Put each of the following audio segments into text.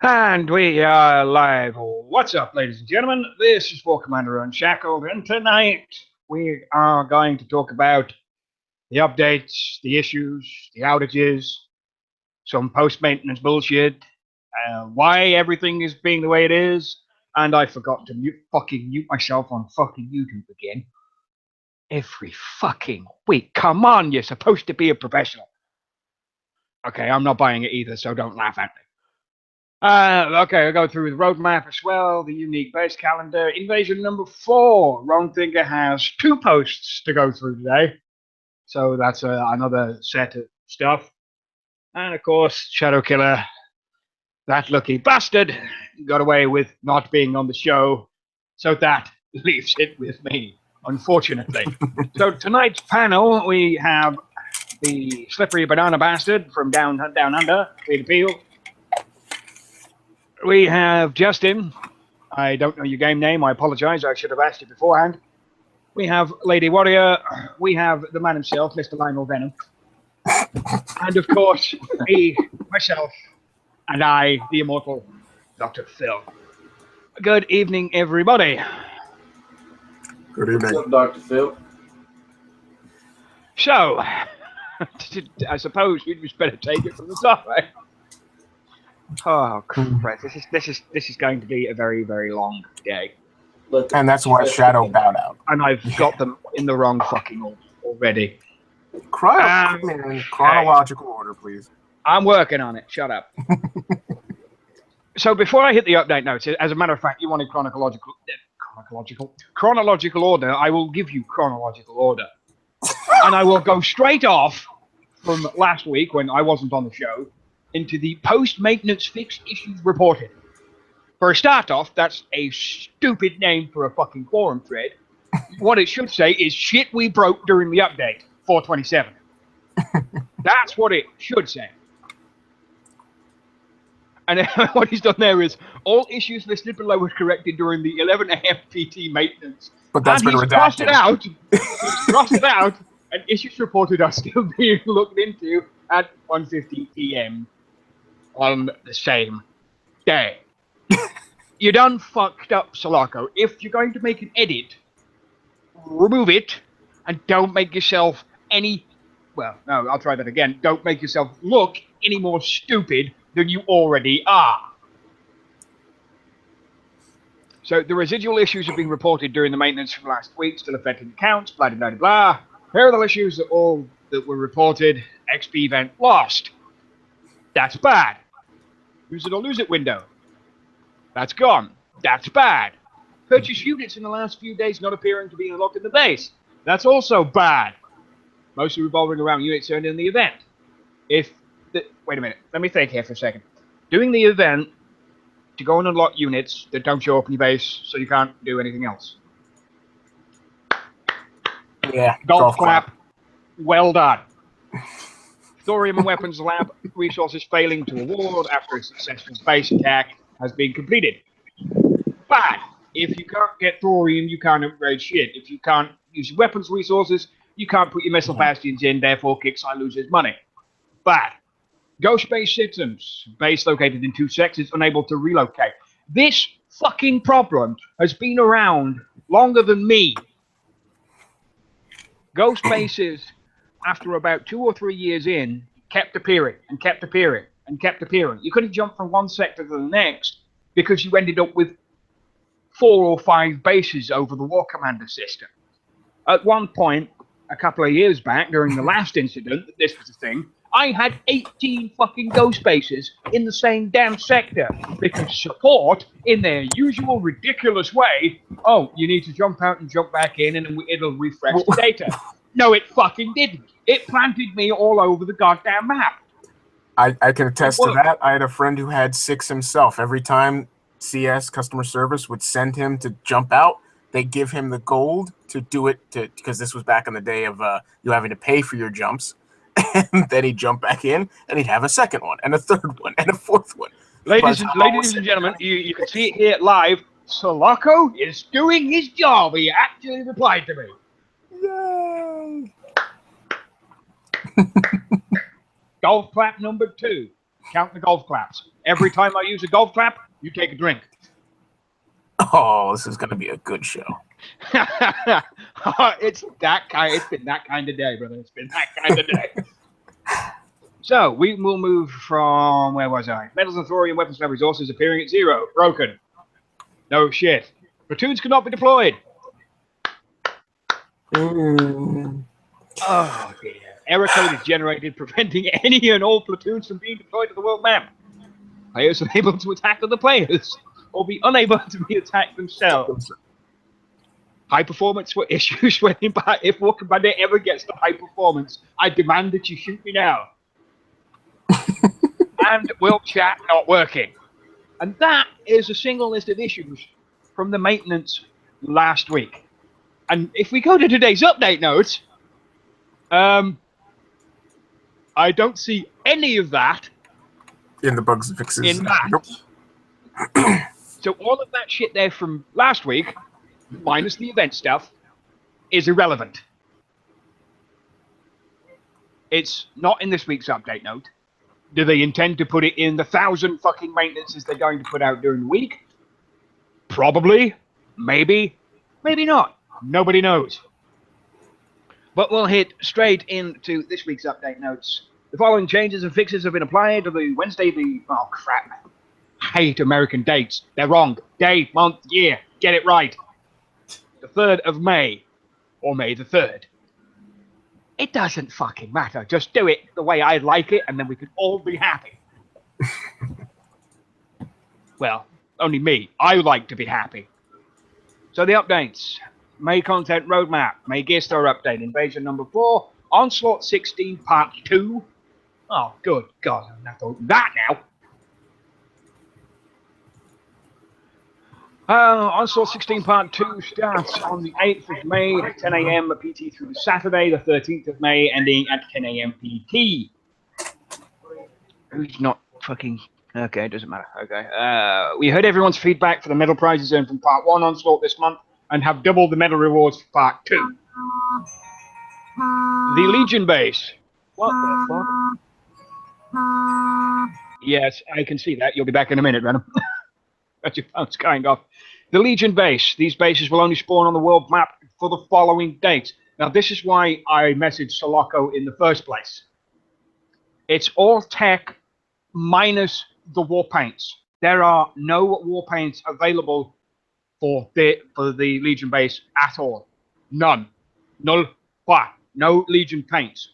And we are live. What's up, ladies and gentlemen? This is War Commander Unshackled, and tonight we are going to talk about the updates, the issues, the outages, some post-maintenance bullshit, why everything is being the way it is, and I forgot to mute myself on fucking YouTube again. Every fucking week. Come on, you're supposed to be a professional. Okay, I'm not buying it either, so don't laugh at me. Okay, I'll go through the roadmap as well, the unique base calendar. Invasion number 4. Wrong Thinker has 2 posts to go through today. So that's another set of stuff. And of course, Shadow Killer, that lucky bastard, got away with not being on the show. So that leaves it with me, unfortunately. So tonight's panel, we have the Slippery Banana Bastard from Down Under, Peter Peel. We have Justin. I don't know your game name. I apologize. I should have asked you beforehand. We have Lady Warrior. We have the man himself, Mr. Lionel Venom. And of course, me, myself, and I, the immortal Dr. Phil. Good evening, everybody. Good evening. What's up, Dr. Phil? So, I suppose we'd just better take it from the top, right? Oh crap! This is going to be a very, very long day. And that's why Shadow bowed out. And I've got them in the wrong fucking order already. Chronological order, please. I'm working on it. Shut up. So before I hit the update notes, as a matter of fact, you wanted chronological order. I will give you chronological order, and I will go straight off from last week when I wasn't on the show into the post-maintenance fixed issues reported. For a start off, that's a stupid name for a fucking forum thread. What it should say is shit we broke during the update, 427. That's what it should say. And what he's done there is all issues listed below were corrected during the 11 AM PT maintenance. But that's been redacted. Crossed it out. He's crossed it out, and issues reported are still being looked into at 1:50 PM. On the same day. You done fucked up, Sulaco. If you're going to make an edit, remove it and don't make yourself I'll try that again. Don't make yourself look any more stupid than you already are. So the residual issues have been reported during the maintenance from last week, still affecting accounts, blah, blah, blah, blah. Here are the issues that all that were reported. XP event lost. That's bad. Use it or lose it window. That's gone. That's bad. Purchase units in the last few days not appearing to be unlocked in the base. That's also bad. Mostly revolving around units earned in the event. Wait a minute. Let me think here for a second. Doing the event to go and unlock units that don't show up in your base so you can't do anything else. Yeah. Golf clap. Well done. Thorium and Weapons Lab resources failing to award after a successful base attack has been completed. Bad. If you can't get thorium, you can't upgrade shit. If you can't use your weapons resources, you can't put your missile bastions in, therefore Kixeye loses money. Bad. Ghost base systems. Base located in 2 sectors, unable to relocate. This fucking problem has been around longer than me. Ghost bases, after about 2 or 3 years in, kept appearing and kept appearing and kept appearing. You couldn't jump from one sector to the next because you ended up with 4 or 5 bases over the War Commander system. At one point, a couple of years back, during the last incident, that this was a thing, I had 18 fucking ghost bases in the same damn sector because support, in their usual ridiculous way, you need to jump out and jump back in and it'll refresh the data. No, it fucking didn't. It planted me all over the goddamn map. I can attest to that. I had a friend who had 6 himself. Every time CS customer service would send him to jump out, they give him the gold to do it because this was back in the day of you having to pay for your jumps. And then he'd jump back in and he'd have a second one and a third one and a fourth one. Ladies and gentlemen, you can see it here live. Sulaco is doing his job. He actually replied to me. Yay! Golf clap number 2. Count the golf claps. Every time I use a golf clap, you take a drink. Oh, this is going to be a good show. It's been that kind of day, brother. It's been that kind of day. So we will move from, where was I? Metals and thorium weapons lab resources appearing at 0. Broken. No shit. Platoons cannot be deployed. Oh dear. Error code is generated, preventing any and all platoons from being deployed to the world map. Players are able to attack other players, or be unable to be attacked themselves. High performance for issues when if War Commander ever gets to high performance, I demand that you shoot me now. And will chat not working. And that is a single list of issues from the maintenance last week. And if we go to today's update notes, I don't see any of that in the bugs and fixes. In that. Nope. So all of that shit there from last week, minus the event stuff, is irrelevant. It's not in this week's update note. Do they intend to put it in the 1,000 fucking maintenances they're going to put out during the week? Probably. Maybe. Maybe not. Nobody knows. But we'll hit straight into this week's update notes. The following changes and fixes have been applied to the Wednesday, oh crap. I hate American dates. They're wrong. Day, month, year. Get it right. The 3rd of May. Or May the 3rd. It doesn't fucking matter. Just do it the way I like it, and then we can all be happy. Well, only me. I like to be happy. So the updates. May content roadmap. May gear store update. Invasion number 4. Onslaught 16 part 2. Oh, good God. I don't have to open that now. Onslaught 16 Part 2 starts on the 8th of May at 10 a.m. PT through Saturday, the 13th of May, ending at 10 a.m. PT. Who's not fucking... Okay, it doesn't matter. Okay. We heard everyone's feedback for the medal prizes earned from Part 1 Onslaught this month and have doubled the medal rewards for Part 2. The Legion base. What the fuck? Yes, I can see that. You'll be back in a minute, Venom. That's your phone's going off. The Legion base. These bases will only spawn on the world map for the following dates. Now, this is why I messaged Soloco in the first place. It's all tech minus the war paints. There are no war paints available for the Legion base at all. None. Null. No Legion paints.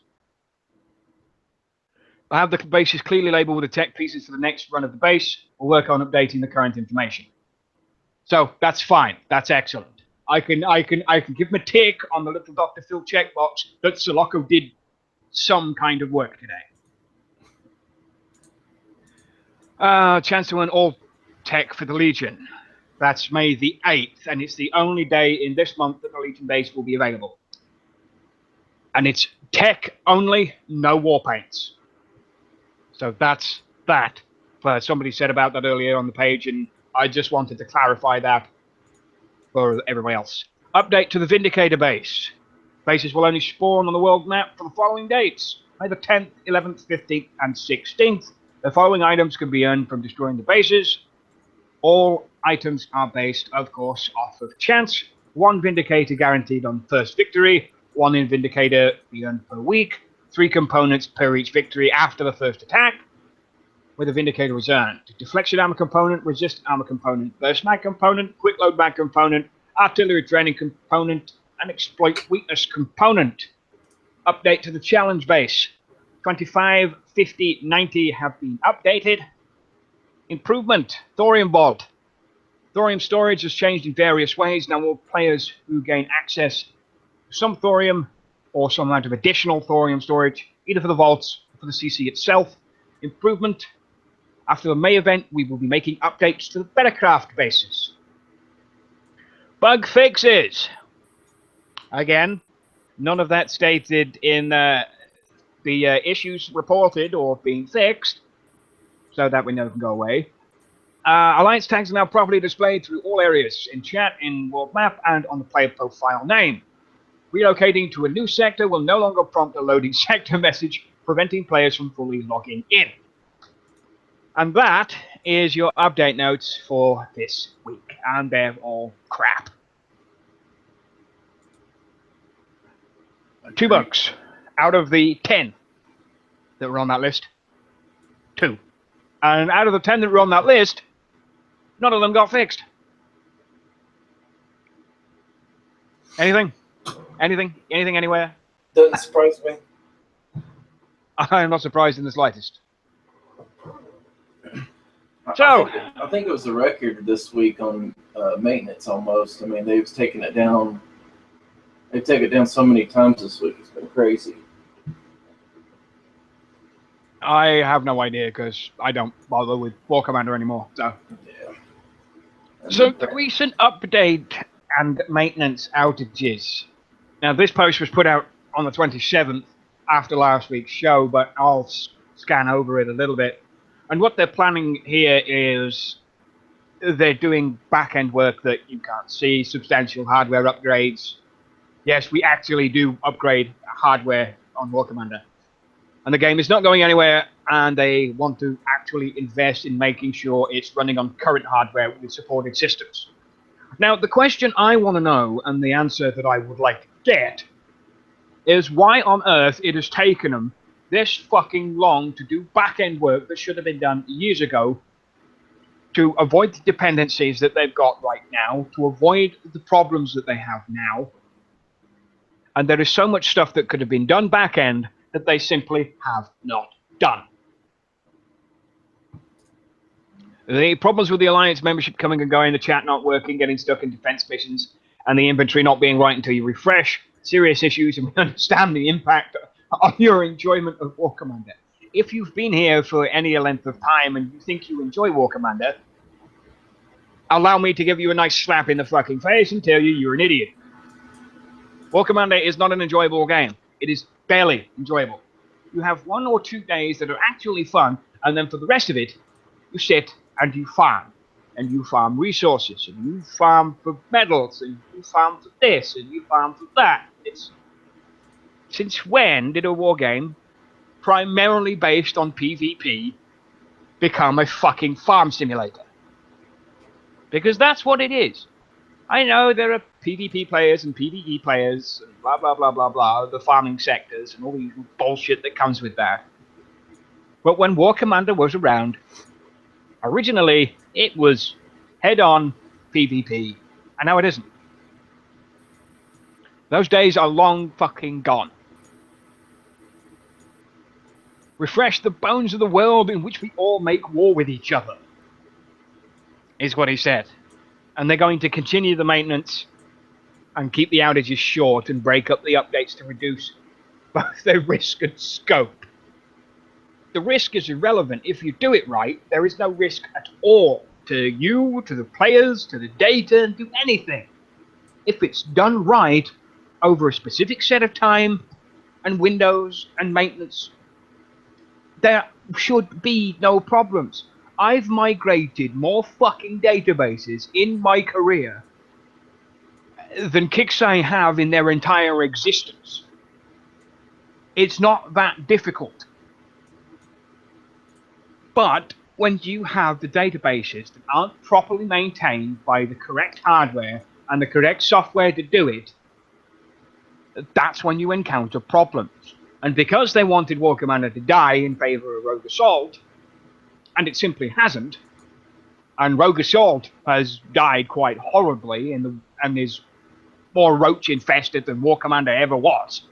I have the bases clearly labeled with the tech pieces for the next run of the base. We'll work on updating the current information. So that's fine. That's excellent. I can give him a tick on the little Dr. Phil checkbox that Soloco did some kind of work today. Chance to earn all tech for the Legion. That's May the 8th, and it's the only day in this month that the Legion base will be available. And it's tech only, no war paints. So that's that. Somebody said about that earlier on the page, and I just wanted to clarify that for everybody else. Update to the Vindicator base. Bases will only spawn on the world map for the following dates. May the 10th, 11th, 15th, and 16th. The following items can be earned from destroying the bases. All items are based, of course, off of chance. 1 Vindicator guaranteed on first victory. 1 in Vindicator be earned per week. 3 components per each victory after the first attack, where the Vindicator is earned. Deflection armor component, resist armor component, burst mag component, quick load mag component, artillery training component, and exploit weakness component. Update to the challenge base. 25, 50, 90 have been updated. Improvement, Thorium Vault. Thorium storage has changed in various ways. Now all players who gain access to some thorium or some amount of additional thorium storage, either for the vaults or for the CC itself. Improvement. After the May event, we will be making updates to the Bettercraft bases. Bug fixes. Again, none of that stated in the issues reported or being fixed, so that we know it can go away. Alliance tags are now properly displayed through all areas, in chat, in world map, and on the player profile name. Relocating to a new sector will no longer prompt a loading sector message, preventing players from fully logging in. And that is your update notes for this week. And they're all crap. 2 bugs out of the 10 that were on that list. 2. And out of the 10 that were on that list, none of them got fixed. Anything? Anything anywhere? Doesn't surprise me. I'm not surprised in the slightest. So, I think it was the record this week on maintenance almost. I mean, they've taken it down. They've taken it down so many times this week. It's been crazy. I have no idea because I don't bother with War Commander anymore. So, Yeah. So the recent update and maintenance outages. Now, this post was put out on the 27th after last week's show, but I'll scan over it a little bit. And what they're planning here is they're doing back-end work that you can't see, substantial hardware upgrades. Yes, we actually do upgrade hardware on War Commander. And the game is not going anywhere, and they want to actually invest in making sure it's running on current hardware with supported systems. Now, the question I want to know, and the answer that I would like to get, is why on earth it has taken them this fucking long to do back-end work that should have been done years ago to avoid the dependencies that they've got right now, to avoid the problems that they have now. And there is so much stuff that could have been done back-end that they simply have not done. The problems with the Alliance membership coming and going, the chat not working, getting stuck in defense missions, and the inventory not being right until you refresh, serious issues, and we understand the impact on your enjoyment of War Commander. If you've been here for any length of time and you think you enjoy War Commander, allow me to give you a nice slap in the fucking face and tell you you're an idiot. War Commander is not an enjoyable game. It is barely enjoyable. You have 1 or 2 days that are actually fun, and then for the rest of it, you sit and you farm. And you farm resources, and you farm for medals, and you farm for this, and you farm for that. Since when did a war game, primarily based on PvP, become a fucking farm simulator? Because that's what it is. I know there are PvP players and PvE players and blah, blah, blah, blah, blah, the farming sectors and all the bullshit that comes with that. But when War Commander was around, originally it was head-on PvP, and now it isn't. Those days are long fucking gone. Refresh the bones of the world in which we all make war with each other, is what he said. And they're going to continue the maintenance and keep the outages short and break up the updates to reduce both their risk and scope. The risk is irrelevant. If you do it right, there is no risk at all to you, to the players, to the data, to anything. If it's done right over a specific set of time and windows and maintenance, there should be no problems. I've migrated more fucking databases in my career than Kixeye have in their entire existence. It's not that difficult. But when you have the databases that aren't properly maintained by the correct hardware and the correct software to do it, that's when you encounter problems. And because they wanted War Commander to die in favor of Rogue Assault, and it simply hasn't, and Rogue Assault has died quite horribly and is more roach infested than War Commander ever was.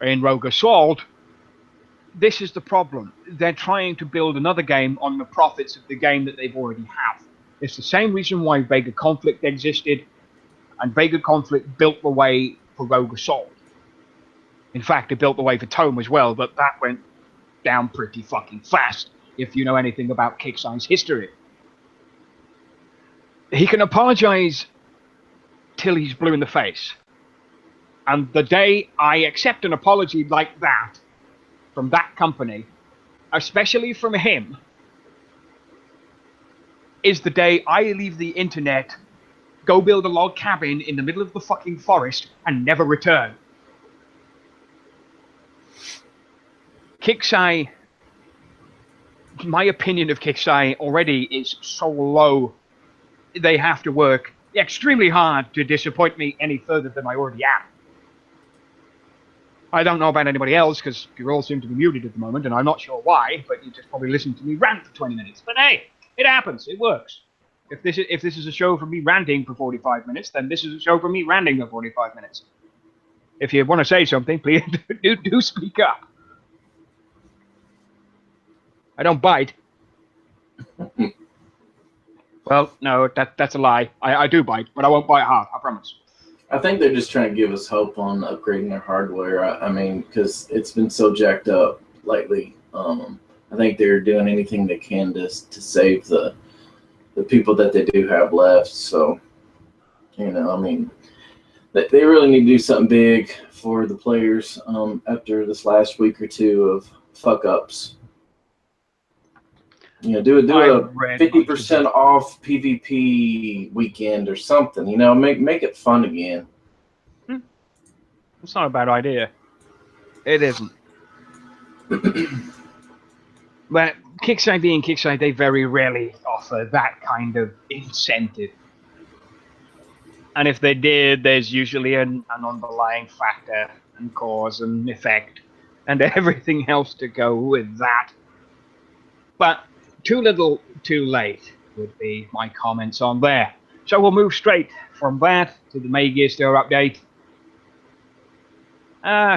In Rogue Assault, this is the problem. They're trying to build another game on the profits of the game that they've already have. It's the same reason why Vega Conflict existed, and Vega Conflict built the way for Rogue Assault. In fact, it built the way for Tome as well, but that went down pretty fucking fast, if you know anything about Kixeye's history. He can apologize till he's blue in the face. And the day I accept an apology like that from that company, especially from him, is the day I leave the internet, go build a log cabin in the middle of the fucking forest, and never return. Kixeye my opinion of Kixeye already is so low. They have to work extremely hard to disappoint me any further than I already am. I don't know about anybody else because you all seem to be muted at the moment, and I'm not sure why. But you just probably listened to me rant for 20 minutes. But hey, it happens. It works. If this is a show for me ranting for 45 minutes, then this is a show for me ranting for 45 minutes. If you want to say something, please do speak up. I don't bite. Well, no, that's a lie. I do bite, but I won't bite hard. I promise. I think they're just trying to give us hope on upgrading their hardware. I mean, because it's been so jacked up lately. I think they're doing anything they can to save the people that they do have left. So, you know, I mean, they really need to do something big for the players after this last week or two of fuck ups. You know, do a 50% off PvP weekend or something. You know, make it fun again. It's not a bad idea. It isn't. But Kixeye being Kixeye, they very rarely offer that kind of incentive. And if they did, there's usually an underlying factor and cause and effect and everything else to go with that. But too little, too late would be my comments on there. So we'll move straight from that to the May Gear Store update.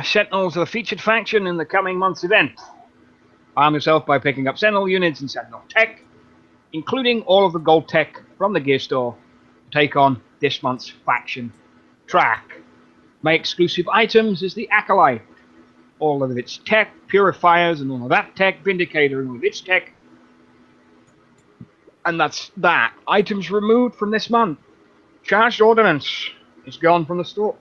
Sentinels are the featured faction in the coming month's event. Arm yourself by picking up Sentinel units and Sentinel tech, including all of the gold tech from the Gear Store, to take on this month's faction track. My exclusive items is the Acolyte. All of its tech, purifiers and all of that tech, Vindicator and all of its tech. And that's that. Items removed from this month. Charged Ordnance is gone from the store.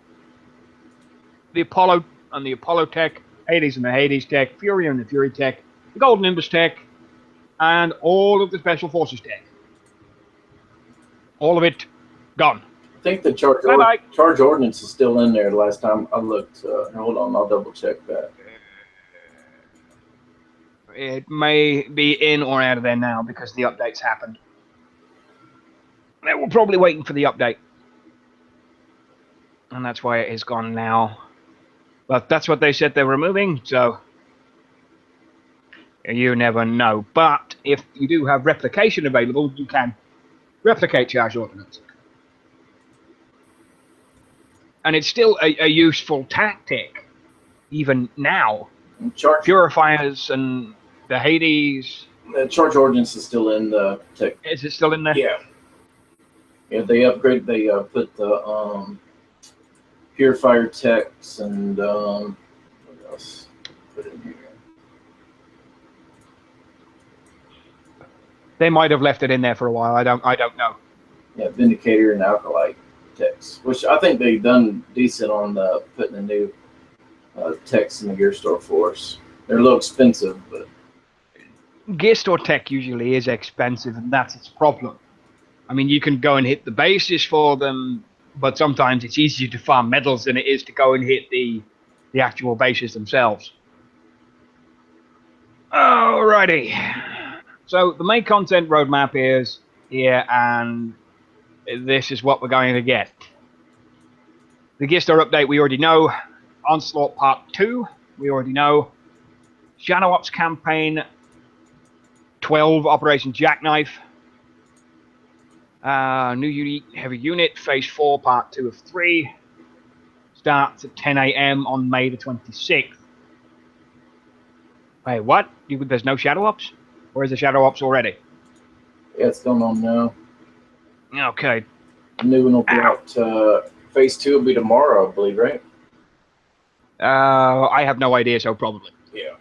The Apollo and the Apollo tech, Hades and the Hades tech, Fury and the Fury tech, the Golden Nimbus tech, and all of the Special Forces tech. All of it gone. I think the charge ordnance is still in there. The last time I looked, hold on, I'll double check that. It may be in or out of there now because the updates happened. We're probably waiting for the update. And that's why it is gone now. But that's what they said they were removing, so you never know. But if you do have replication available, you can replicate charge ordnance. And it's still a useful tactic, even now. Purifiers and the Hades. The charge ordnance is still in the tech. Is it still in there? Yeah. Yeah, they upgrade. They put the purifier techs and what else? Put in here. They might have left it in there for a while. I don't know. Yeah, Vindicator and Acolyte techs, which I think they've done decent on putting the new techs in the Gear Store for us. They're a little expensive, but Gear Store tech usually is expensive, and that's its problem. I mean, you can go and hit the bases for them, but sometimes it's easier to farm medals than it is to go and hit the actual bases themselves. Alrighty. So the main content roadmap is here, and this is what we're going to get. The Gear Store update we already know. Onslaught Part 2 we already know. Shadow Ops Campaign 12 Operation Jackknife. New Unique Heavy Unit Phase 4 Part 2 of 3. Starts at 10 AM on May the 26th. Wait, what? There's no Shadow Ops? Or is the Shadow Ops already? Yeah, it's going on now. Okay. The new one will be out. Phase 2 will be tomorrow, I believe, right? I have no idea, so probably. Yeah.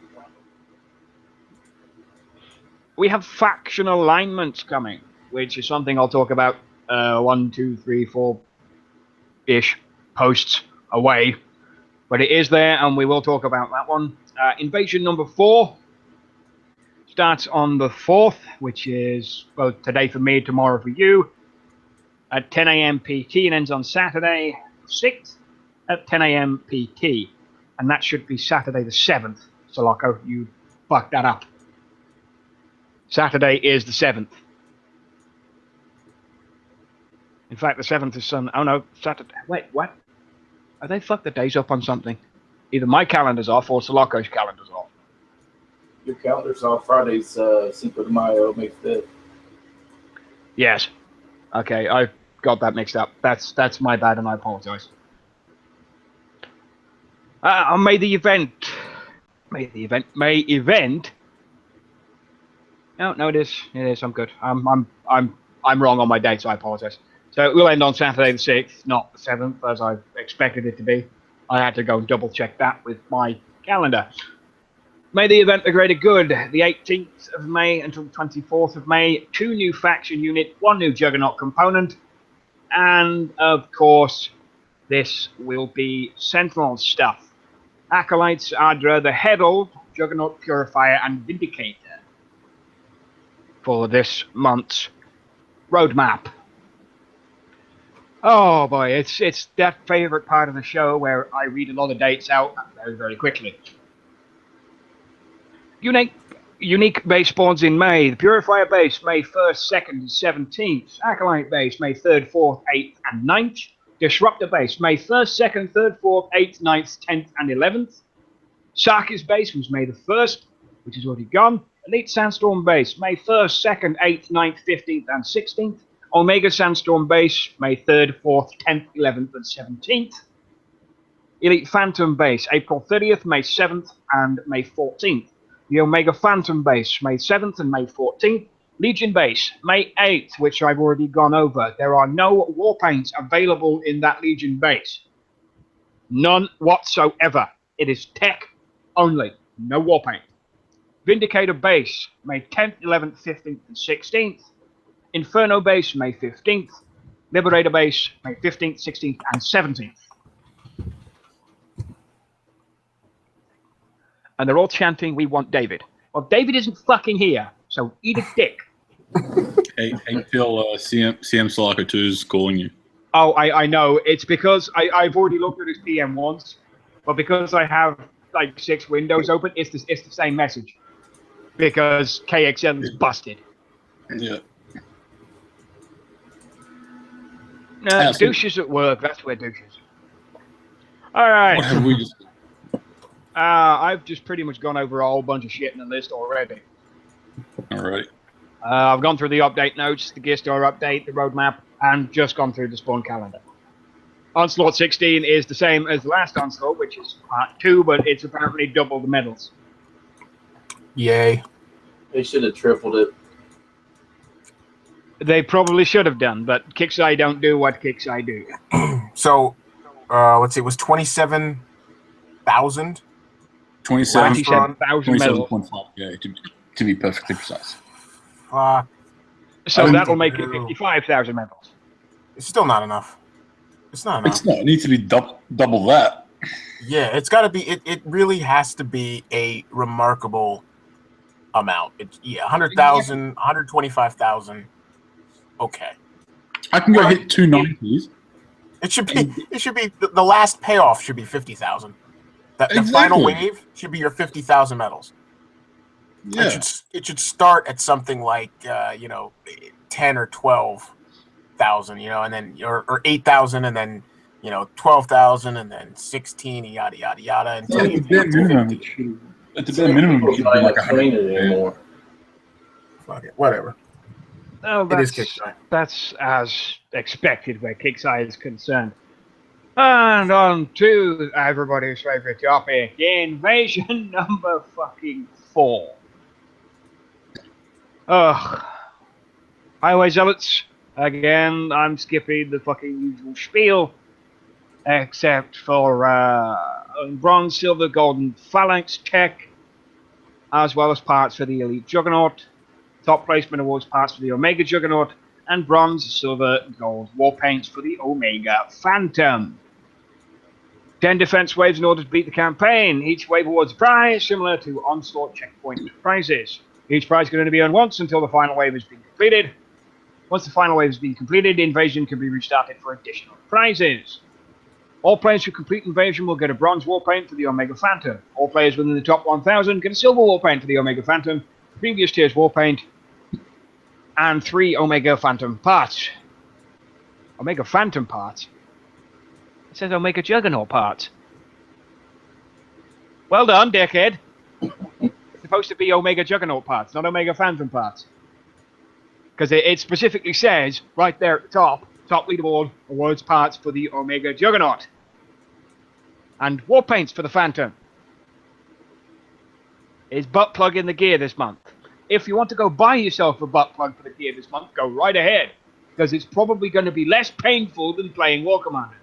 We have faction alignments coming, which is something I'll talk about 1, 2, 3, 4-ish posts away. But it is there, and we will talk about that one. Invasion number 4 starts on the 4th, which is both today for me, tomorrow for you, at 10 AM PT, and ends on Saturday 6th at 10 AM PT. And that should be Saturday the 7th. Soloco, you fucked that up. Saturday is the 7th. In fact, the 7th is Sunday. Oh no, Saturday. Wait, what? Are they fucked the days up on something? Either my calendar's off or Soloco's calendar's off. Your calendar's off. Friday's Cinco de Mayo, May 5th. Yes. Okay, I got that mixed up. That's my bad, and I apologize. May event. No, it is. It is. I'm good. I'm wrong on my dates. I apologize. So it will end on Saturday the 6th, not the 7th, as I expected it to be. I had to go and double check that with my calendar. May the event be greater good. The 18th of May until the 24th of May. 2 new faction units, 1 new Juggernaut component, and of course, this will be Sentinel stuff. Acolytes, Adra, the Herald, Juggernaut Purifier, and Vindicator for this month's roadmap. Oh boy, it's that favorite part of the show where I read a lot of dates out very, very quickly. Unique base spawns in May. The Purifier base, May 1st, 2nd, and 17th. Acolyte base, May 3rd, 4th, 8th, and 9th. Disruptor base, May 1st, 2nd, 3rd, 4th, 8th, 9th, 10th, and 11th. Sarkis base was May the 1st, which is already gone. Elite Sandstorm base, May 1st, 2nd, 8th, 9th, 15th, and 16th. Omega Sandstorm base, May 3rd, 4th, 10th, 11th, and 17th. Elite Phantom base, April 30th, May 7th, and May 14th. The Omega Phantom base, May 7th and May 14th. Legion base, May 8th, which I've already gone over. There are no warpaints available in that Legion base. None whatsoever. It is tech only. No warpaint. Vindicator base, May 10th, 11th, 15th, and 16th. Inferno base, May 15th. Liberator base, May 15th, 16th, and 17th. And they're all chanting, "We want David." Well, David isn't fucking here, so eat a dick. Hey, Phil, CM Stalker 2 is calling you. Oh, I know. It's because I've already looked at his PM once, but because I have like 6 windows open, it's the same message. Because KXL is busted. Yeah. Douches at work. That's where douches. All right. What have we just... I've just pretty much gone over a whole bunch of shit in the list already. All right. I've gone through the update notes, the gear store update, the roadmap, and just gone through the spawn calendar. Onslaught 16 is the same as the last Onslaught, which is part 2, but it's apparently double the medals. Yay. They should have tripled it. They probably should have done, but Kixeye don't do what Kixeye do. So, let's see, it was 27,000? 27,000 medals. 27.5, to be perfectly precise. So that'll make it 55,000 medals. It's still not enough. It's not enough. It's not. It needs to be double that. Yeah, it's got to be. It really has to be a remarkable amount. 100,000, 125,000. Okay. I can go hit 290s. It should be. It should be the last payoff should be 50,000. The final wave should be your 50,000 medals. Yeah. It should start at something like 10 or 12,000, and then or 8,000, and then 12,000, and then 16, yada yada yada. Until At the bare minimum, it should be like 100 anymore. Fuck it, whatever. Oh, that's as expected where Kixeye is concerned. And on to everybody's favorite topic, invasion number fucking 4. Ugh. Highway Zealots. Again, I'm skipping the fucking usual spiel. Except for bronze, silver, golden phalanx tech. As well as parts for the Elite Juggernaut. Top placement awards parts for the Omega Juggernaut. And bronze, silver, gold war paints for the Omega Phantom. 10 defense waves in order to beat the campaign. Each wave awards a prize, similar to Onslaught checkpoint prizes. Each prize can only be earned once until the final wave has been completed. Once the final wave has been completed, invasion can be restarted for additional prizes. All players who complete invasion will get a bronze war paint for the Omega Phantom. All players within the top 1,000 get a silver war paint for the Omega Phantom. Previous tier's war paint and 3 Omega Phantom parts. Omega Phantom parts? It says Omega Juggernaut parts. Well done, dickhead. It's supposed to be Omega Juggernaut parts, not Omega Phantom parts. Because it specifically says, right there at the top leaderboard, awards parts for the Omega Juggernaut. And war paints for the Phantom. Is butt plug in the gear this month. If you want to go buy yourself a butt plug for the gear this month, go right ahead. Because it's probably going to be less painful than playing War Commander.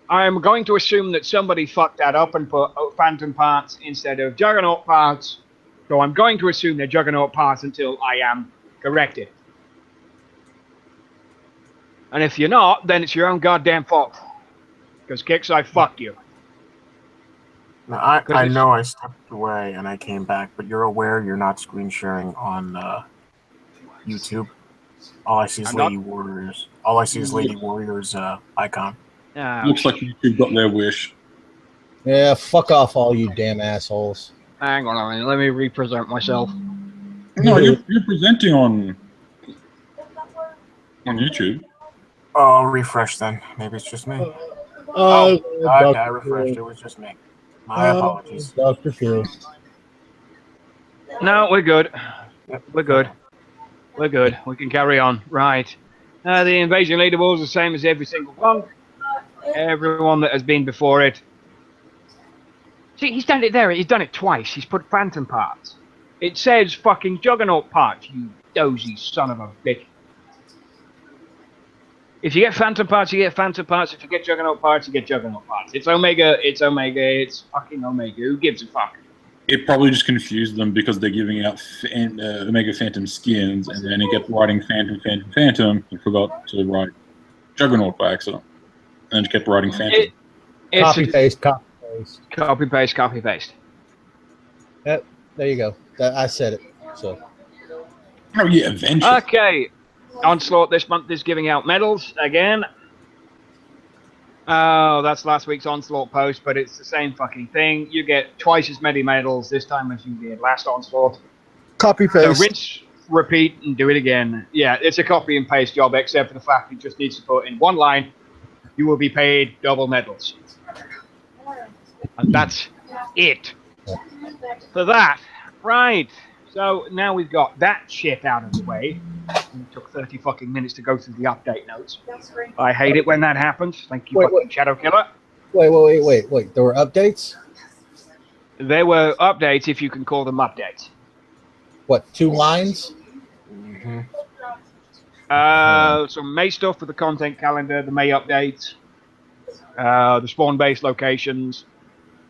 I'm going to assume that somebody fucked that up and put Phantom parts instead of Juggernaut parts. So I'm going to assume they're Juggernaut parts until I am corrected. And if you're not, then it's your own goddamn fault. Because Kix, I fucked you. No, I know I stepped away and I came back, but you're aware you're not screen sharing on YouTube. All I see is Lady Warriors. All I see is Lady Warriors icon. Looks like YouTube got their wish. Yeah, fuck off, all you damn assholes. Hang on a minute, let me represent myself. No, you're presenting on YouTube. Oh, I'll refresh then. Maybe it's just me. Okay, I refreshed. It was just me. My apologies. Dr. Phil. No, we're good. We're good. We're good. We can carry on. Right. The invasion leaderboard is the same as every single one. Everyone that has been before it. See, he's done it there. He's done it twice. He's put Phantom parts. It says fucking Juggernaut parts, you dozy son of a bitch. If you get Phantom parts, you get Phantom parts. If you get Juggernaut parts, you get Juggernaut parts. It's Omega, it's Omega, it's fucking Omega. Who gives a fuck? It probably just confused them because they're giving out Omega Phantom skins, and then he kept writing Phantom, and forgot to write Juggernaut by accident. And then kept writing Phantom. Copy paste. Copy paste. Yep, there you go. I said it. So. Oh yeah, eventually. Okay. Onslaught this month is giving out medals again. Oh, that's last week's Onslaught post, but it's the same fucking thing. You get twice as many medals this time as you did last Onslaught. Copy paste. So rinse, repeat, and do it again. Yeah, it's a copy and paste job, except for the fact it just needs to put in one line, you will be paid double medals. And that's it. For that. Right. So now we've got that shit out of the way. It took 30 fucking minutes to go through the update notes. I hate it when that happens. Thank you, fucking Shadow Killer. Wait. There were updates? There were updates, if you can call them updates. What, 2 lines? Mm-hmm. Some May stuff for the content calendar, the May updates, the spawn-based locations,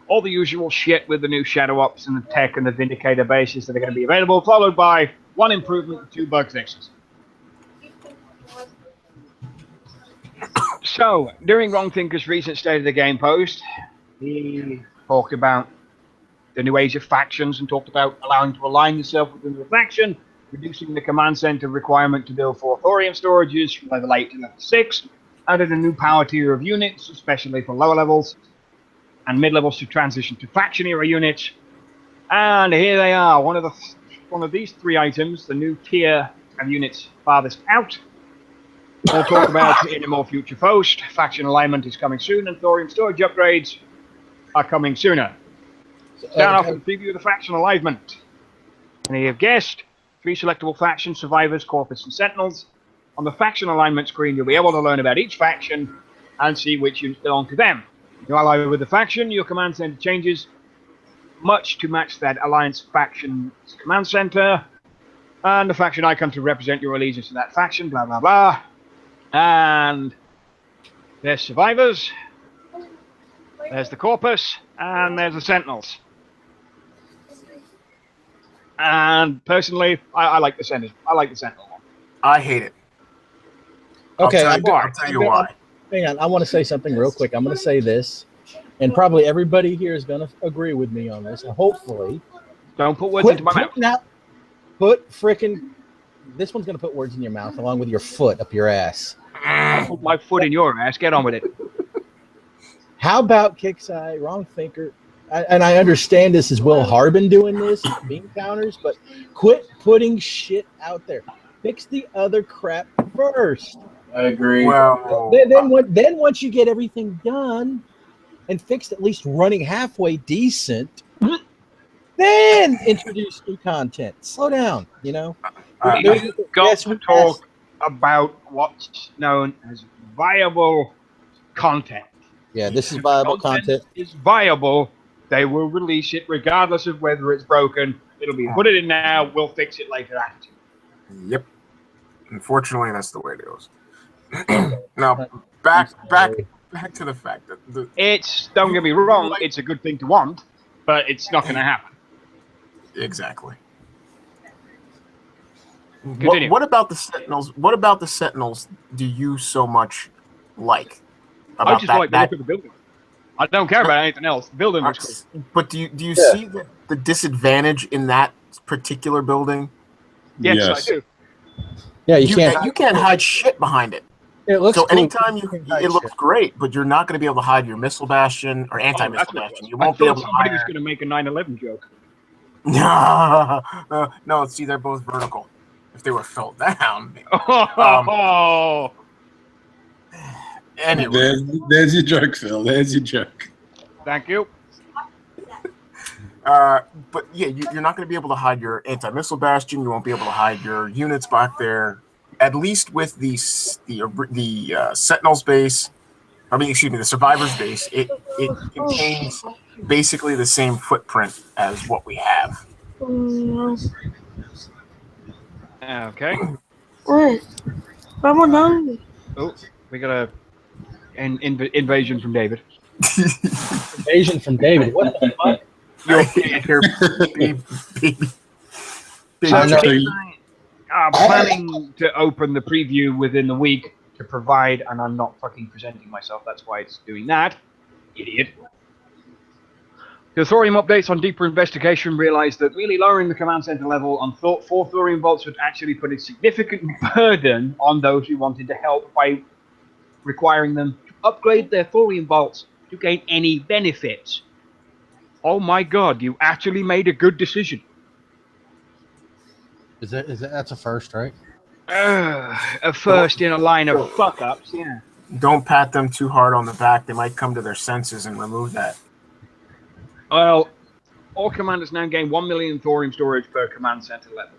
all the usual shit with the new Shadow Ops and the tech and the Vindicator bases that are going to be available, followed by 1 improvement and 2 bug fixes. So, during Wrong Thinker's recent State of the Game post, he talked about the new age of factions and talked about allowing to align yourself within the faction, reducing the command center requirement to build 4 thorium storages from level 8 to level 6, added a new power tier of units, especially for lower levels, and mid-levels to transition to faction-era units. And here they are, one of these 3 items, the new tier of units farthest out. We'll talk about it in a more future post. Faction alignment is coming soon, and thorium storage upgrades are coming sooner. Start off with a preview of the faction alignment. And you have guessed 3 selectable factions: Survivors, Corpus, and Sentinels. On the faction alignment screen, you'll be able to learn about each faction and see which units belong to them. You ally with the faction, your command center changes much to match that alliance faction's command center, and the faction icon to represent your allegiance to that faction, blah blah blah. And there's Survivors, there's the Corpus, and there's the Sentinels. And personally, I like the Sentinel. I like the Sentinel one. I hate it. Okay, I'll tell you why. Hang on, I want to say something real quick. I'm going to say this, and probably everybody here is going to agree with me on this. And hopefully, don't put words into my mouth. Now, this one's going to put words in your mouth along with your foot up your ass. I'll put my foot in your ass. Get on with it. How about Kixeye, Wrong Thinker? I understand this is Will Harbin doing this, beam counters, but quit putting shit out there. Fix the other crap first. I agree. Well, Then once you get everything done and fixed, at least running halfway decent, then introduce new content. Slow down, you know. We've got to talk about what's known as viable content. Yeah, this is viable content. Is viable. They will release it regardless of whether it's broken. It'll be put it in now. We'll fix it later. Yep. Unfortunately, that's the way it goes. Now, back to the fact that it's, don't get me wrong, it's a good thing to want, but it's not going to happen. Exactly. Continue. What about the Sentinels? What about the Sentinels do you so much like? I just like the look of the building. I don't care about anything else. The building looks cool. But do you see the disadvantage in that particular building? Yes, I do. Yeah, you can't hide shit behind it. It looks so cool. anytime it looks great, but you're not going to be able to hide your missile bastion or anti-missile bastion. You won't be able to. Somebody was going to make a 9/11 joke. No, see, they're both vertical. If they were fell down. Anyway, there's your joke, Phil. There's your joke. Thank you. But yeah, you're not going to be able to hide your anti-missile bastion. You won't be able to hide your units back there. At least with the Sentinels base, the Survivors base, it contains basically the same footprint as what we have. Okay. Oh, we got an invasion from David. Invasion from David. What the fuck? Planning to open the preview within the week to provide, and I'm not fucking presenting myself, that's why it's doing that. Idiot. The thorium updates on deeper investigation realized that really lowering the command center level on 4 thorium vaults would actually put a significant burden on those who wanted to help by requiring them to upgrade their thorium vaults to gain any benefits. Oh my god, you actually made a good decision. That's a first, right? A first in a line of fuck-ups, yeah. Don't pat them too hard on the back. They might come to their senses and remove that. Well, all commanders now gain 1 million thorium storage per command center level.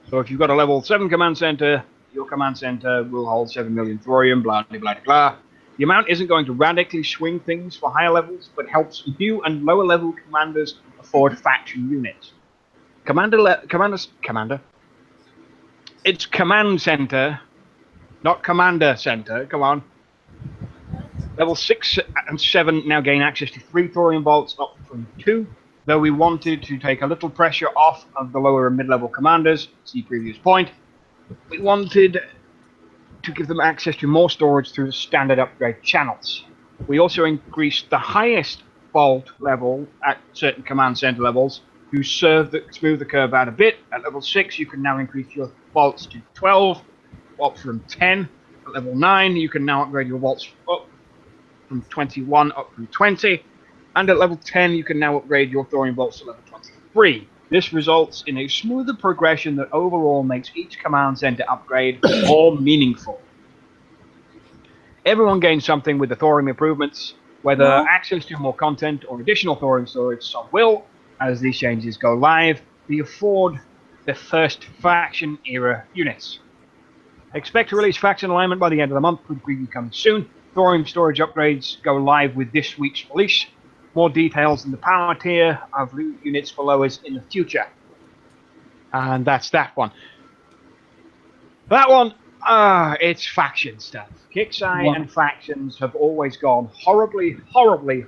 So if you've got a level 7 command center, your command center will hold 7 million thorium, blah, blah, blah, blah. The amount isn't going to radically swing things for higher levels, but helps new and lower level commanders afford faction units. It's command center, not commander center. Come on. Level 6 and 7 now gain access to 3 thorium vaults, up from 2. Though we wanted to take a little pressure off of the lower and mid-level commanders, see previous point, we wanted to give them access to more storage through the standard upgrade channels. We also increased the highest vault level at certain command center levels to smooth the curve out a bit. At level 6, you can now increase your vaults to 12, up from 10. At level 9, you can now upgrade your vaults up from 21 up from 20. And at level 10, you can now upgrade your thorium vaults to level 23. This results in a smoother progression that overall makes each command center upgrade more meaningful. Everyone gains something with the thorium improvements, whether access to more content or additional thorium storage. Some will, as these changes go live, be afford the first faction era units. Expect to release faction alignment by the end of the month, with preview coming soon. Thorium storage upgrades go live with this week's release. More details in the power tier of loot units below us in the future. And that's that one. That one, it's faction stuff. Kixeye and factions have always gone horribly wrong.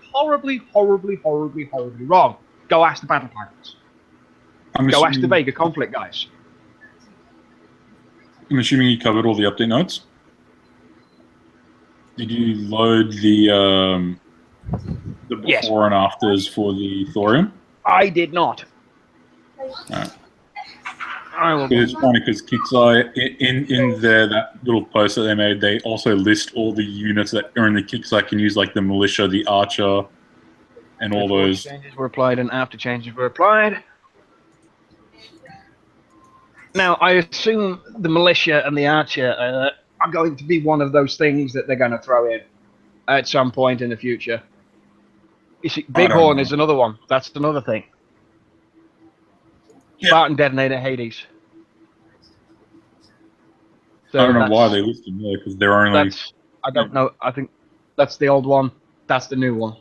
Go ask the Battle Pirates. Go ask the Vega Conflict guys. I'm assuming you covered all the update notes. Did you load the before and afters for the thorium? I did not. Right. It's funny because Kixeye, in that little post that they made, they also list all the units that are in the Kixeye can use, like the militia, the archer, and all Before those. changes were applied and after changes were applied. Now, I assume the militia and the archer are going to be one of those things that they're going to throw in at some point in the future. You see, Bighorn is another one. That's another thing. Yeah. Spartan Detonator Hades. So I don't know why they listed them there because they're only. I don't know. I think that's the old one. That's the new one.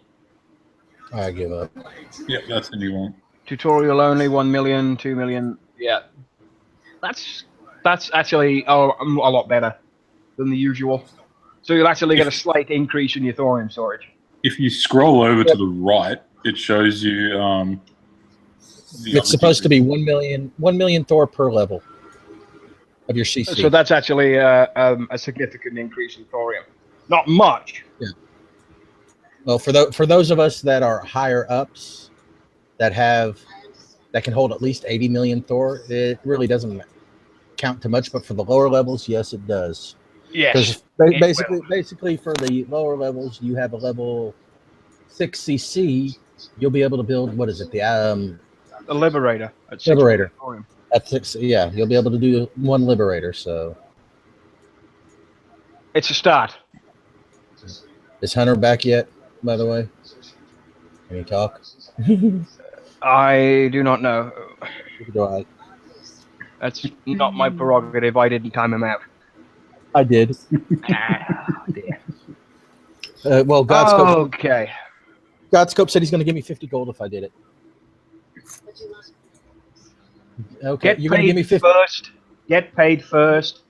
I give up. Yeah, that's the new one. Tutorial only, 1 million, 2 million. Yeah. That's actually a lot better than the usual. So you'll actually get a slight increase in your thorium storage. If you scroll over to the right, it shows you. It's supposed to be 1 million Thor per level of your CC. So that's actually a significant increase in thorium. Not much. Yeah. Well, for those of us that are higher ups, that can hold at least 80 million Thor, it really doesn't count too much. But for the lower levels, yes, it does. Yes. Basically, for the lower levels, you have a level 6 CC. You'll be able to build, what is it? The Liberator. At Liberator. Thorium. At 6, yeah, you'll be able to do one Liberator. So it's a start. Is Hunter back yet? By the way, can you talk? I do not know. Do I? That's not my prerogative. I didn't time him out. I did. Dear. Well, Godscope. Okay. Godscope said he's going to give me 50 gold if I did it. Okay, you're going to give me 50 first. Get paid first.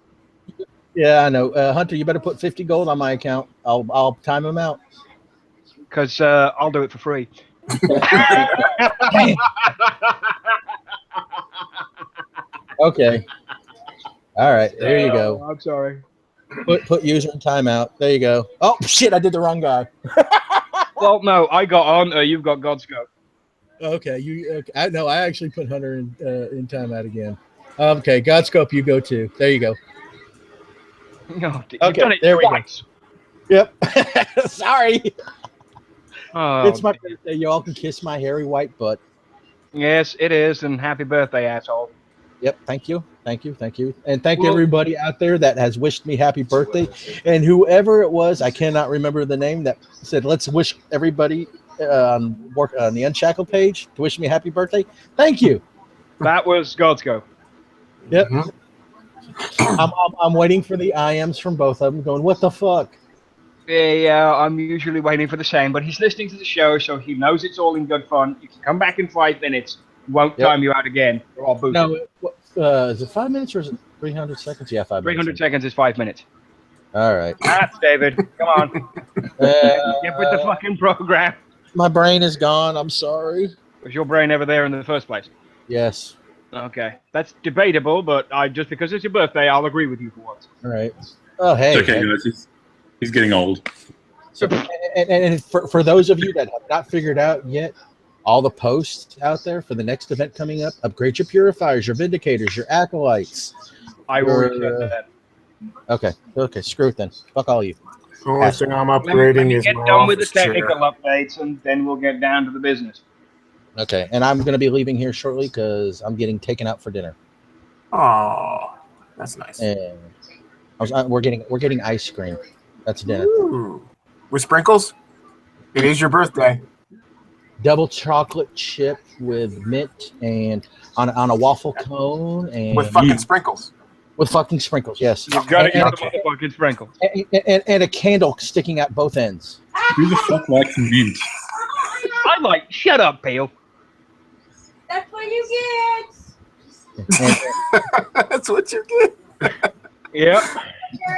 Yeah, I know. Hunter, you better put 50 gold on my account. I'll time him out. Because I'll do it for free. Okay. All right. There you go. I'm sorry. Put user in timeout. There you go. Oh shit! I did the wrong guy. Well, no, I got on. You've got Godscope. Okay. I actually put Hunter in timeout again. Okay, Godscope, you go too. There you go. No, Okay, there we go. Yep. Sorry. Oh, it's my birthday. You all can kiss my hairy white butt. Yes, it is, and happy birthday, asshole. Yep. Thank you. And thank everybody out there that has wished me happy birthday. And whoever it was, I cannot remember the name, that said, let's wish everybody on the Unshackled page to wish me happy birthday. Thank you. That was Godscope. Yep. I'm waiting for the IMs from both of them going, what the fuck? Yeah, I'm usually waiting for the same, but he's listening to the show, so he knows it's all in good fun. You can come back in 5 minutes. Won't time you out again, or I'll boot it. Is it 5 minutes or is it 300 seconds? Yeah, 5 minutes. 300 seconds is 5 minutes. All right. That's David. Come on. Get with the fucking program. My brain is gone. I'm sorry. Was your brain ever there in the first place? Yes. Okay. That's debatable, but just because it's your birthday, I'll agree with you for once. All right. Oh, hey. It's okay, guys. He's getting old. So, and for those of you that have not figured out yet, all the posts out there for the next event coming up, upgrade your purifiers, your vindicators, your acolytes. I already said that. Okay, screw it then. Fuck all you. The only thing I'm upgrading is get my done with the office chair. technical updates, and then we'll get down to the business. Okay, and I'm going to be leaving here shortly because I'm getting taken out for dinner. Oh, that's nice. And we're getting ice cream. That's dinner. Ooh. With sprinkles? It is your birthday. Double chocolate chip with mint and on a waffle cone and with fucking sprinkles. With fucking sprinkles, yes. You've got to get the fucking sprinkles. And a candle sticking at both ends. Who the fuck likes mint? Shut up, Pale. That's what you get. That's what you get. Yep.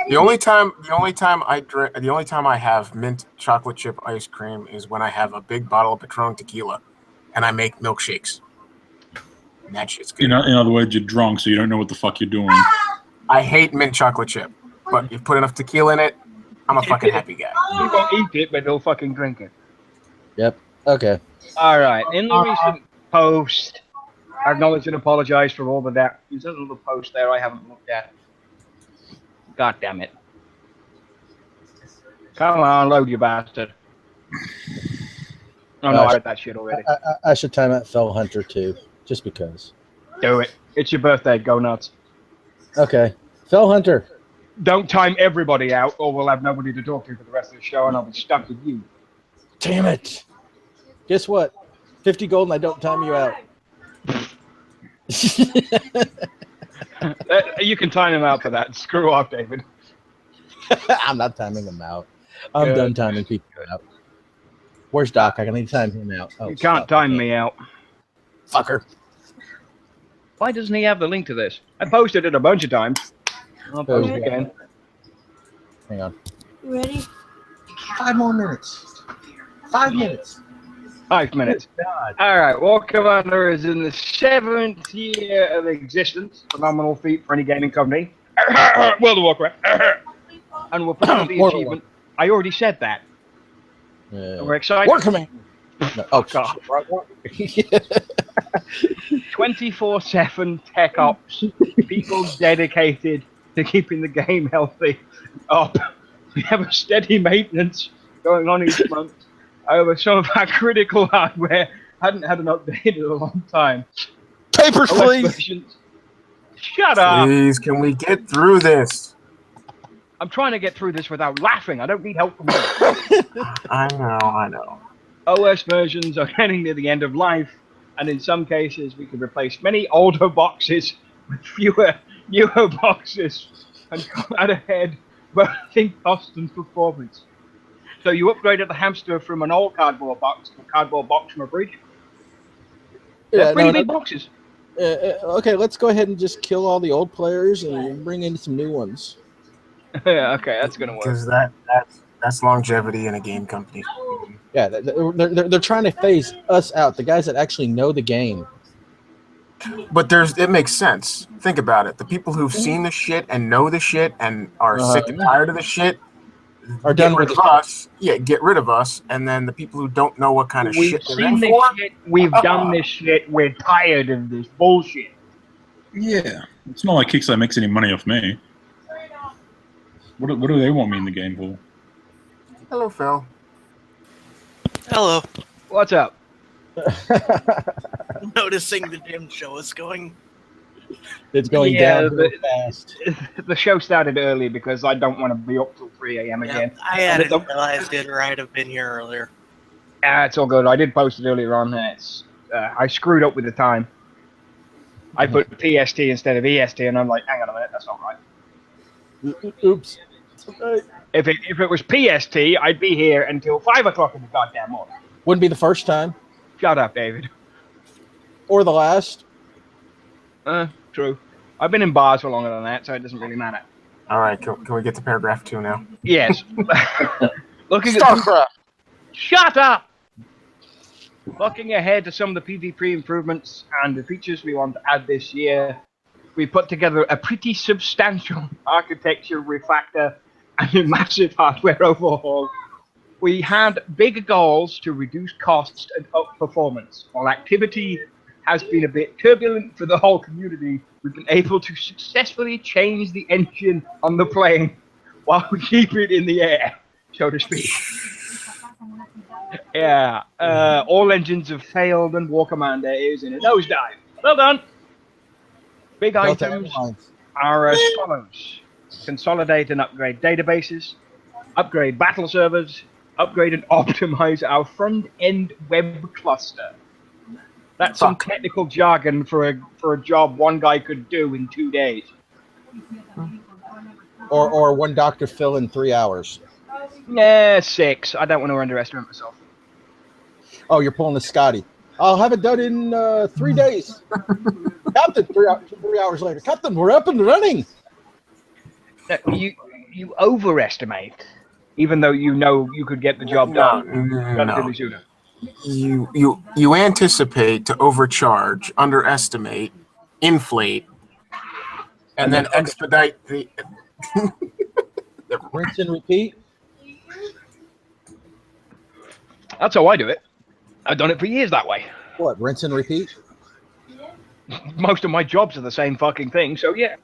The only time I have mint chocolate chip ice cream is when I have a big bottle of Patron tequila, and I make milkshakes. And that shit's good. In other words, you're drunk, so you don't know what the fuck you're doing. I hate mint chocolate chip, but you put enough tequila in it, I'm a fucking happy guy. You won't eat it, but they'll fucking drink it. Yep. Okay. All right. In the recent post, I acknowledge and apologize for all of that. There's a little post there I haven't looked at. God damn it. Come on, load, you bastard. Oh no, I read that shit already. I should time out Fell Hunter too, just because. Do it. It's your birthday. Go nuts. Okay, Fell Hunter. Don't time everybody out, or we'll have nobody to talk to for the rest of the show, and I'll be stuck with you. Damn it! Guess what? 50 gold, and I don't time you out. You can time him out for that. Screw off, David. I'm not timing him out. I'm done timing people out. Where's Doc? I can need to time him out. Oh, You can't time me out. Fucker. Why doesn't he have the link to this? I posted it a bunch of times. I'll post it again. Hang on. You ready? 5 more minutes. 5 minutes. 5 minutes. God. All right, War Commander is in the 7th year of existence. Phenomenal feat for any gaming company. World of Warcraft. And we're proud of the achievement. I already said that. We're excited. War Commander. No, oh, God. 24/7 tech ops. People dedicated to keeping the game healthy up. We have a steady maintenance going on each month. Over some of our critical hardware hadn't had an update in a long time. Papers, please. Shut up. Please, can we get through this? I'm trying to get through this without laughing. I don't need help from you. I know. OS versions are getting near the end of life, and in some cases we can replace many older boxes with fewer, newer boxes and come out ahead both in cost and performance. So you upgraded the hamster from an old cardboard box to a cardboard box from a bridge. They're pretty big boxes. Okay, let's go ahead and just kill all the old players and bring in some new ones. Yeah, okay, that's gonna work. Because that's longevity in a game company. Yeah, they're trying to phase us out, the guys that actually know the game. But it makes sense. Think about it. The people who've seen the shit and know the shit and are sick and tired of the shit are done with us. Yeah, get rid of us. And then the people who don't know what kind of shit they're in for. Shit. We've done this shit. We're tired of this bullshit. Yeah, it's not like Kickstarter makes any money off me. What do they want me in the game for? Hello, Phil. Hello. What's up? Noticing the damn show is going. It's going down real fast. The show started early because I don't want to be up till 3 a.m. again. I hadn't realized it, or I'd have been here earlier. It's all good. I did post it earlier on. I screwed up with the time. I put PST instead of EST, and I'm like, hang on a minute, that's not right. Oops. If it was PST, I'd be here until 5 o'clock in the goddamn morning. Wouldn't be the first time. Shut up, David. Or the last. True. I've been in bars for longer than that, so it doesn't really matter. All right, can we get to paragraph 2 now? Yes. Looking StarCraft. Shut up! Looking ahead to some of the PvP improvements and the features we want to add this year, we put together a pretty substantial architecture refactor and a massive hardware overhaul. We had big goals to reduce costs and up performance. While activity has been a bit turbulent for the whole community, we've been able to successfully change the engine on the plane while we keep it in the air, so to speak. Yeah, all engines have failed and War Commander is in a nosedive. Well done. Big items are as follows. Consolidate and upgrade databases, upgrade battle servers, upgrade and optimize our front-end web cluster. That's some technical jargon for a job one guy could do in 2 days. Or one Dr. Phil in 3 hours. Yeah, 6. I don't want to underestimate myself. Oh, you're pulling a Scotty. I'll have it done in 3 days. Captain, 3 hours later. Captain, we're up and running. No, you overestimate, even though you know you could get the job done relatively sooner. You anticipate to overcharge, underestimate, inflate, and then expedite the rinse and repeat. That's how I do it. I've done it for years that way. What, rinse and repeat? Most of my jobs are the same fucking thing, so yeah.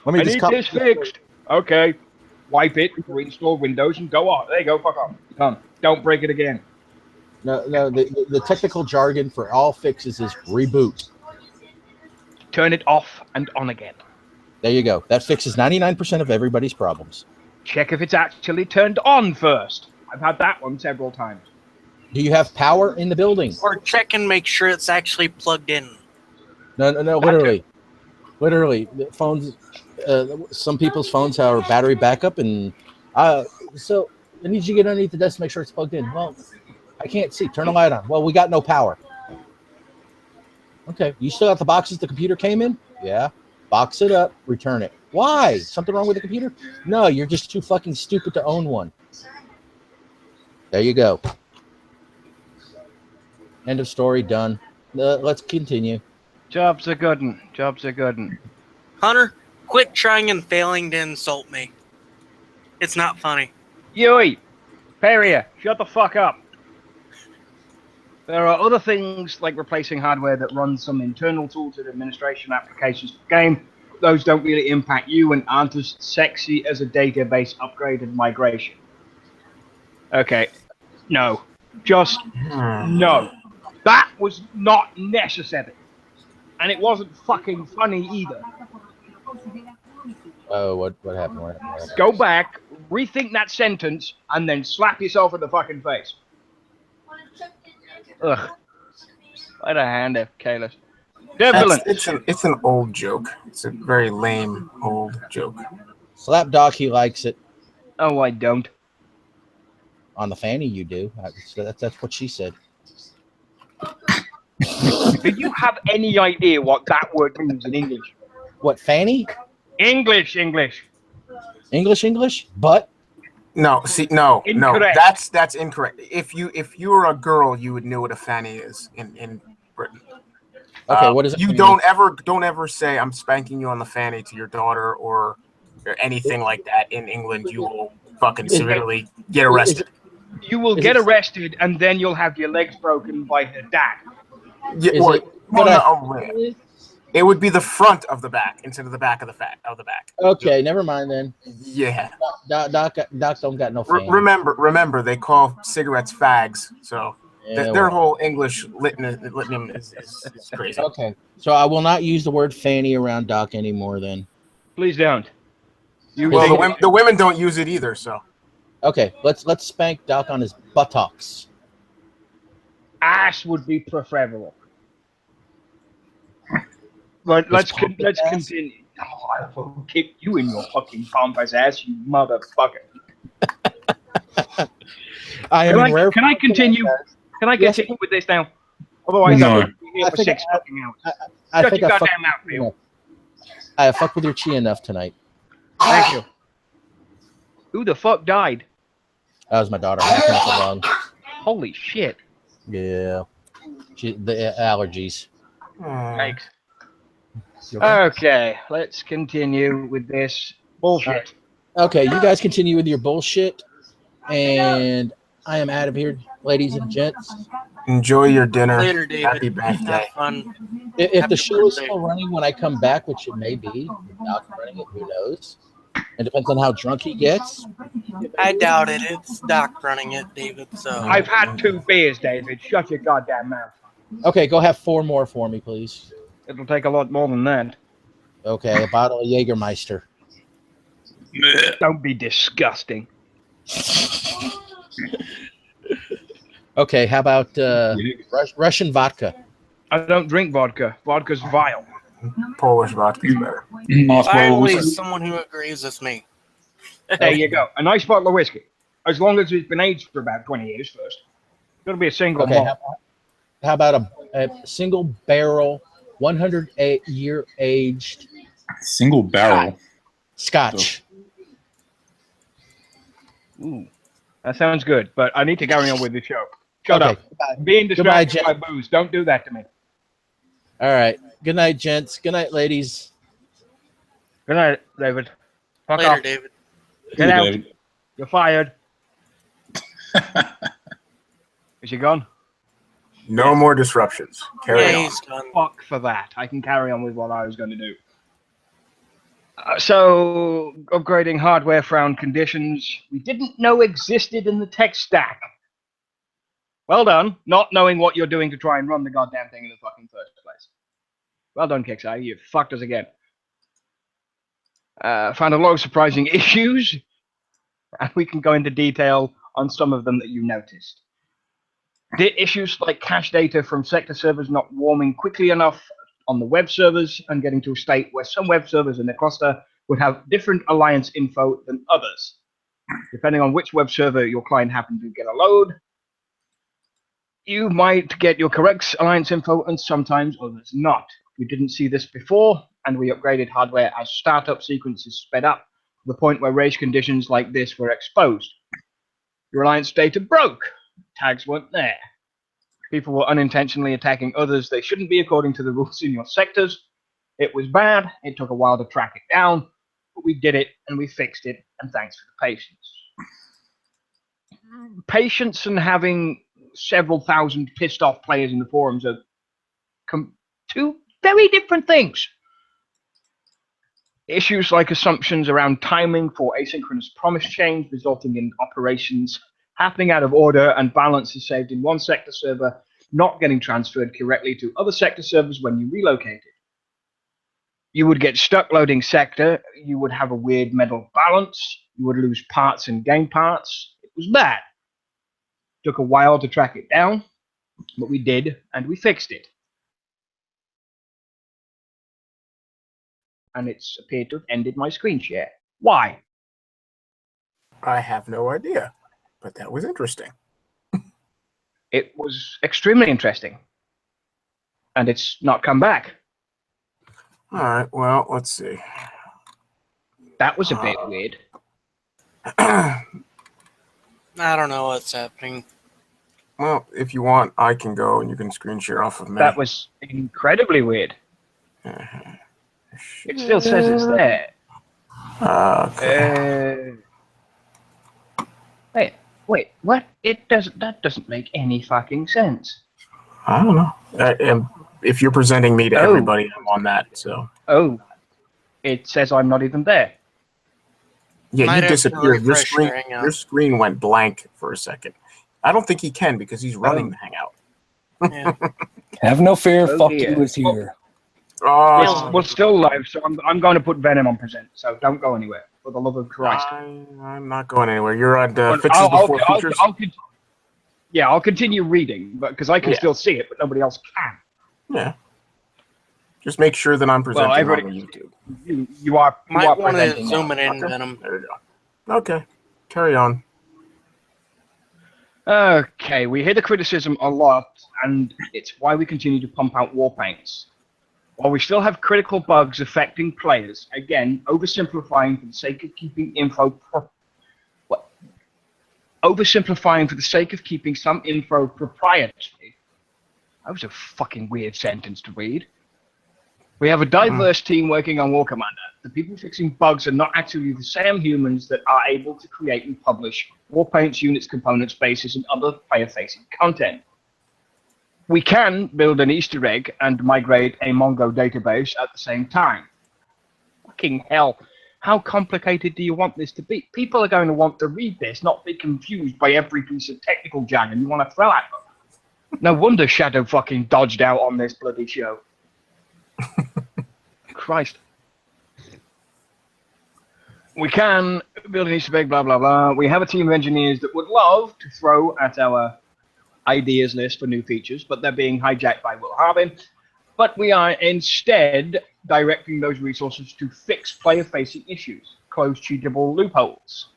Let me I need this fixed. Okay. Wipe it, reinstall Windows, and go on. There you go, fuck off. Done. Don't break it again. No. The technical jargon for all fixes is reboot. Turn it off and on again. There you go. That fixes 99% of everybody's problems. Check if it's actually turned on first. I've had that one several times. Do you have power in the building? Or check and make sure it's actually plugged in. No. Literally, the phones. Some people's phones have battery backup, and so I need you to get underneath the desk to make sure it's plugged in. Well, I can't see. Turn the light on. Well, we got no power. Okay, you still got the boxes the computer came in? Yeah. Box it up, return it. Why? Something wrong with the computer? No, you're just too fucking stupid to own one. There you go. End of story, done. Let's continue. Jobs are good 'un. Jobs are good 'un. Hunter, quit trying and failing to insult me. It's not funny. Yui! Peria, shut the fuck up. There are other things like replacing hardware that run some internal tools and administration applications for the game. Those don't really impact you and aren't as sexy as a database upgrade and migration. Okay. No. Just no. That was not necessary. And it wasn't fucking funny either. Oh, what happened? What happened? Go back, rethink that sentence, and then slap yourself in the fucking face. Ugh. Light a hand there, Kalis. Devilant. It's an old joke. It's a very lame old joke. Slap Doc, he likes it. Oh, I don't. On the fanny, you do. That's what she said. Do you have any idea what that word means in English? What, fanny? English. English? But? No, see, no. Incorrect. That's incorrect. If you were a girl, you would know what a fanny is in Britain. Okay, what does it you mean? don't ever say I'm spanking you on the fanny to your daughter or anything like that in England. You will fucking severely get arrested. You will get arrested, and then you'll have your legs broken by her dad. Yeah, it would be the front of the back instead of the back of the back. Okay, never mind then. Yeah. Doc don't got no fanny. Remember, they call cigarettes fags, so their whole English litany is crazy. Okay, so I will not use the word fanny around Doc anymore then. Please don't. The women don't use it either, so. Okay, let's spank Doc on his buttocks. Ass would be preferable. But let's continue. Oh, I will kick you in your fucking pompous ass, you motherfucker. Can I continue? Can I continue with this now? Otherwise, No. I'll be here for 6 fucking hours. Shut your goddamn mouth, Bill. I fucked with your chi enough tonight. Thank you. Who the fuck died? That was my daughter. Hacking up the lung. Holy shit. Yeah. The allergies. Thanks. Okay, let's continue with this bullshit. Okay, you guys continue with your bullshit, and I am out of here, ladies and gents. Enjoy your dinner. Later, David. Happy birthday. Have fun. If the show is still running when I come back, which it may be, Doc's running it, who knows? It depends on how drunk he gets. I doubt it. It's Doc running it, David. So I've had 2 beers, David. Shut your goddamn mouth. Okay, go have 4 more for me, please. It'll take a lot more than that. Okay, a bottle of Jägermeister. Don't be disgusting. Okay, how about Russian vodka? I don't drink vodka. Vodka's vile. Polish vodka's better. finally someone who agrees with me. There you go. A nice bottle of whiskey. As long as it's been aged for about 20 years first. It's going to be a single Okay, malt. how about a single barrel, 108-year aged Single barrel. Scotch? Ooh, that sounds good, but I need to carry on with the show. Shut up. Goodbye. Being distracted Goodbye, by booze. Don't do that to me. All right. Good night, gents. Good night, ladies. Good night, David. Fuck Later, off. David. Get out. David. You're fired. Is he gone? No more disruptions. Carry Yeah, on. he's done. Fuck for that. I can carry on with what I was going to do. So, upgrading hardware found conditions we didn't know existed in the tech stack. Well done, not knowing what you're doing to try and run the goddamn thing in the fucking first place. Well done, Kickstarter. You fucked us again. Found a lot of surprising issues, and we can go into detail on some of them that you noticed. The issues like cache data from sector servers not warming quickly enough on the web servers and getting to a state where some web servers in the cluster would have different alliance info than others. Depending on which web server your client happened to get a load, you might get your correct alliance info and sometimes others not. We didn't see this before, and we upgraded hardware as startup sequences sped up to the point where race conditions like this were exposed. Your alliance data broke. Tags weren't there. People were unintentionally attacking others they shouldn't be according to the rules in your sectors. It was bad. It took a while to track it down, but we did it and we fixed it, and thanks for the patience. Patience and having several thousand pissed off players in the forums are two very different things. Issues like assumptions around timing for asynchronous promise chains resulting in operations happening out of order and balances saved in one sector server not getting transferred correctly to other sector servers when you relocated. You would get stuck loading sector, you would have a weird medal balance, you would lose parts and gain parts. It was bad. Took a while to track it down, but we did, and we fixed it. And it's appeared to have ended my screen share. Why? I have no idea, but that was interesting. It was extremely interesting. And it's not come back. All right, well, let's see. That was a bit weird. I don't know what's happening. Well, if you want, I can go and you can screen share off of me. That was incredibly weird. It still says it's there. Okay. Wait, what? That doesn't make any fucking sense. I don't know. If you're presenting me to everybody, I'm on that. So. Oh, it says I'm not even there. Yeah, Might you have to disappeared. refresh your Hangout. Your screen went blank for a second. I don't think he can because he's running the Hangout. Yeah. Have no fear. Oh, Fuck dear. you is here. Oh, We're still live, so I'm going to put Venom on present. So don't go anywhere, for the love of Christ. I'm not going anywhere. You're on fixes before features. I'll continue reading, but because I can still see it, but nobody else can. Yeah. Just make sure that I'm presenting on YouTube. You are. Might want to presenting zoom now. it in, Okay. Venom. There you go. Okay. Carry on. Okay, we hear the criticism a lot, and it's why we continue to pump out war paints. While we still have critical bugs affecting players, again, oversimplifying for the sake of keeping oversimplifying for the sake of keeping some info proprietary. That was a fucking weird sentence to read. We have a diverse team working on War Commander. The people fixing bugs are not actually the same humans that are able to create and publish Warpaints, units, components, bases, and other player-facing content. We can build an Easter egg and migrate a Mongo database at the same time. Fucking hell. How complicated do you want this to be? People are going to want to read this, not be confused by every piece of technical jargon you want to throw at them. No wonder Shadow fucking dodged out on this bloody show. Christ. We can build an Easter egg, blah, blah, blah. We have a team of engineers that would love to throw at our ideas list for new features, but they're being hijacked by Will Harbin. But we are instead directing those resources to fix player-facing issues, close cheatable loopholes,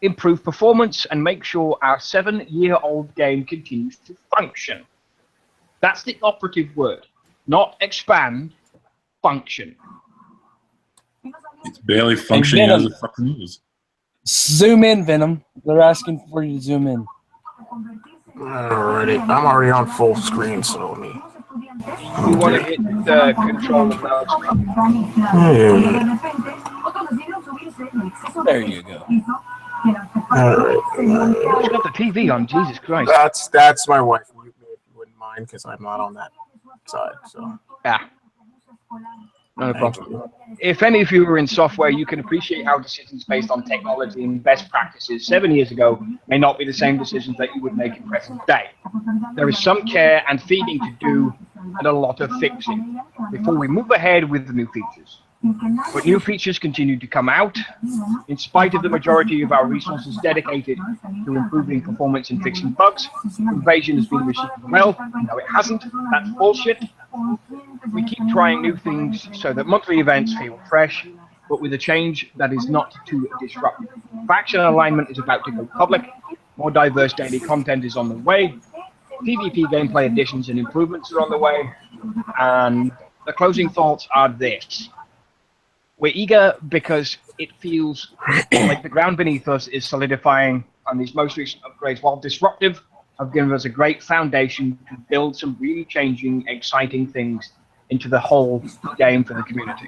improve performance, and make sure our 7-year-old game continues to function. That's the operative word. Not expand, function. It's barely functioning as it fucking is. Zoom in, Venom. They're asking for you to zoom in. Alrighty, I'm already on full screen, so let me. You want to hit the control of that screen. There you go. Alright. Who's got the TV on? Jesus Christ. That's my wife. Mute me if you wouldn't mind, because I'm not on that side. So. Ah. No problem. If any of you are in software, you can appreciate how decisions based on technology and best practices 7 years ago may not be the same decisions that you would make in present day. There is some care and feeding to do and a lot of fixing before we move ahead with the new features. But new features continue to come out. In spite of the majority of our resources dedicated to improving performance and fixing bugs, Invasion has been received well. No, it hasn't. That's bullshit. We keep trying new things so that monthly events feel fresh, but with a change that is not too disruptive. Faction alignment is about to go public. More diverse daily content is on the way. PvP gameplay additions and improvements are on the way. And the closing thoughts are this. We're eager because it feels like the ground beneath us is solidifying, and these most recent upgrades, while disruptive, have given us a great foundation to build some really changing, exciting things into the whole game for the community.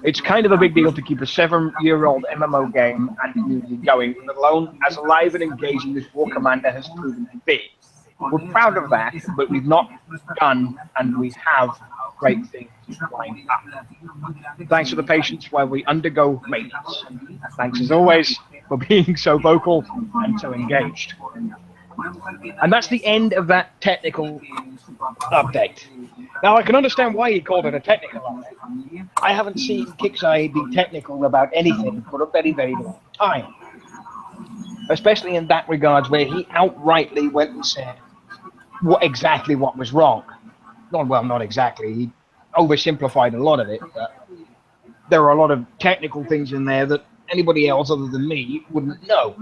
It's kind of a big deal to keep a 7-year-old MMO game and community going, let alone as alive and engaging as War Commander has proven to be. We're proud of that, but we've not done, and we have great things lined up. Thanks for the patience while we undergo maintenance. Thanks as always for being so vocal and so engaged. And that's the end of that technical update. Now I can understand why he called it a technical update. I haven't seen Kixeye be technical about anything for a very, very long time. Especially in that regards where he outrightly went and said exactly what was wrong. Well, not exactly. He oversimplified a lot of it, but there are a lot of technical things in there that anybody else other than me wouldn't know.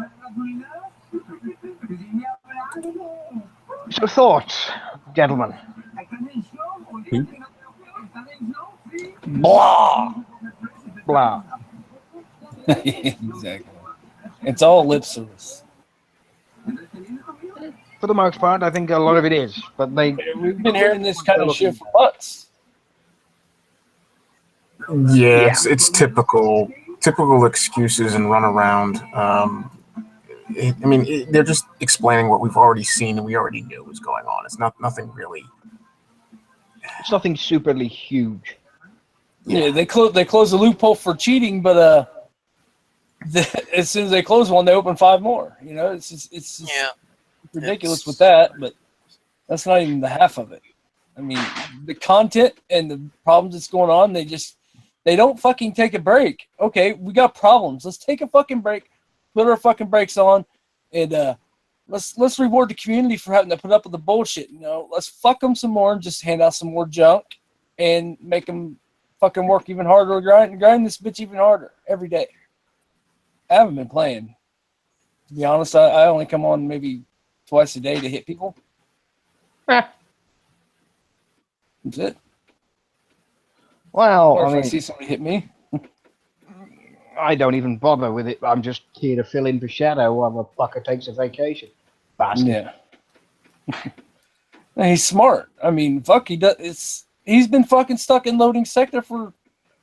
So thoughts, gentlemen? Blah. Blah. Exactly. It's all lip service. For the most part, I think a lot of it is. But we've been hearing this kind of shit for months. Yes, it's typical excuses and runaround. They're just explaining what we've already seen and we already knew was going on. It's nothing really. It's nothing superly huge. Yeah, they close the loophole for cheating, but as soon as they close one, they open 5 more. You know, it's ridiculous with that, but that's not even the half of it. I mean, the content and the problems that's going on, they don't fucking take a break. Okay, we got problems. Let's take a fucking break, put our fucking brakes on, and let's reward the community for having to put up with the bullshit. You know, let's fuck them some more and just hand out some more junk and make them fucking work even harder, grind this bitch even harder every day. I haven't been playing. To be honest, I only come on maybe twice a day to hit people. That's it. Well, or if I see somebody hit me. I don't even bother with it. I'm just here to fill in for Shadow while the fucker takes a vacation. Bastard. Yeah. He's smart. I mean, fuck, he's been fucking stuck in loading sector for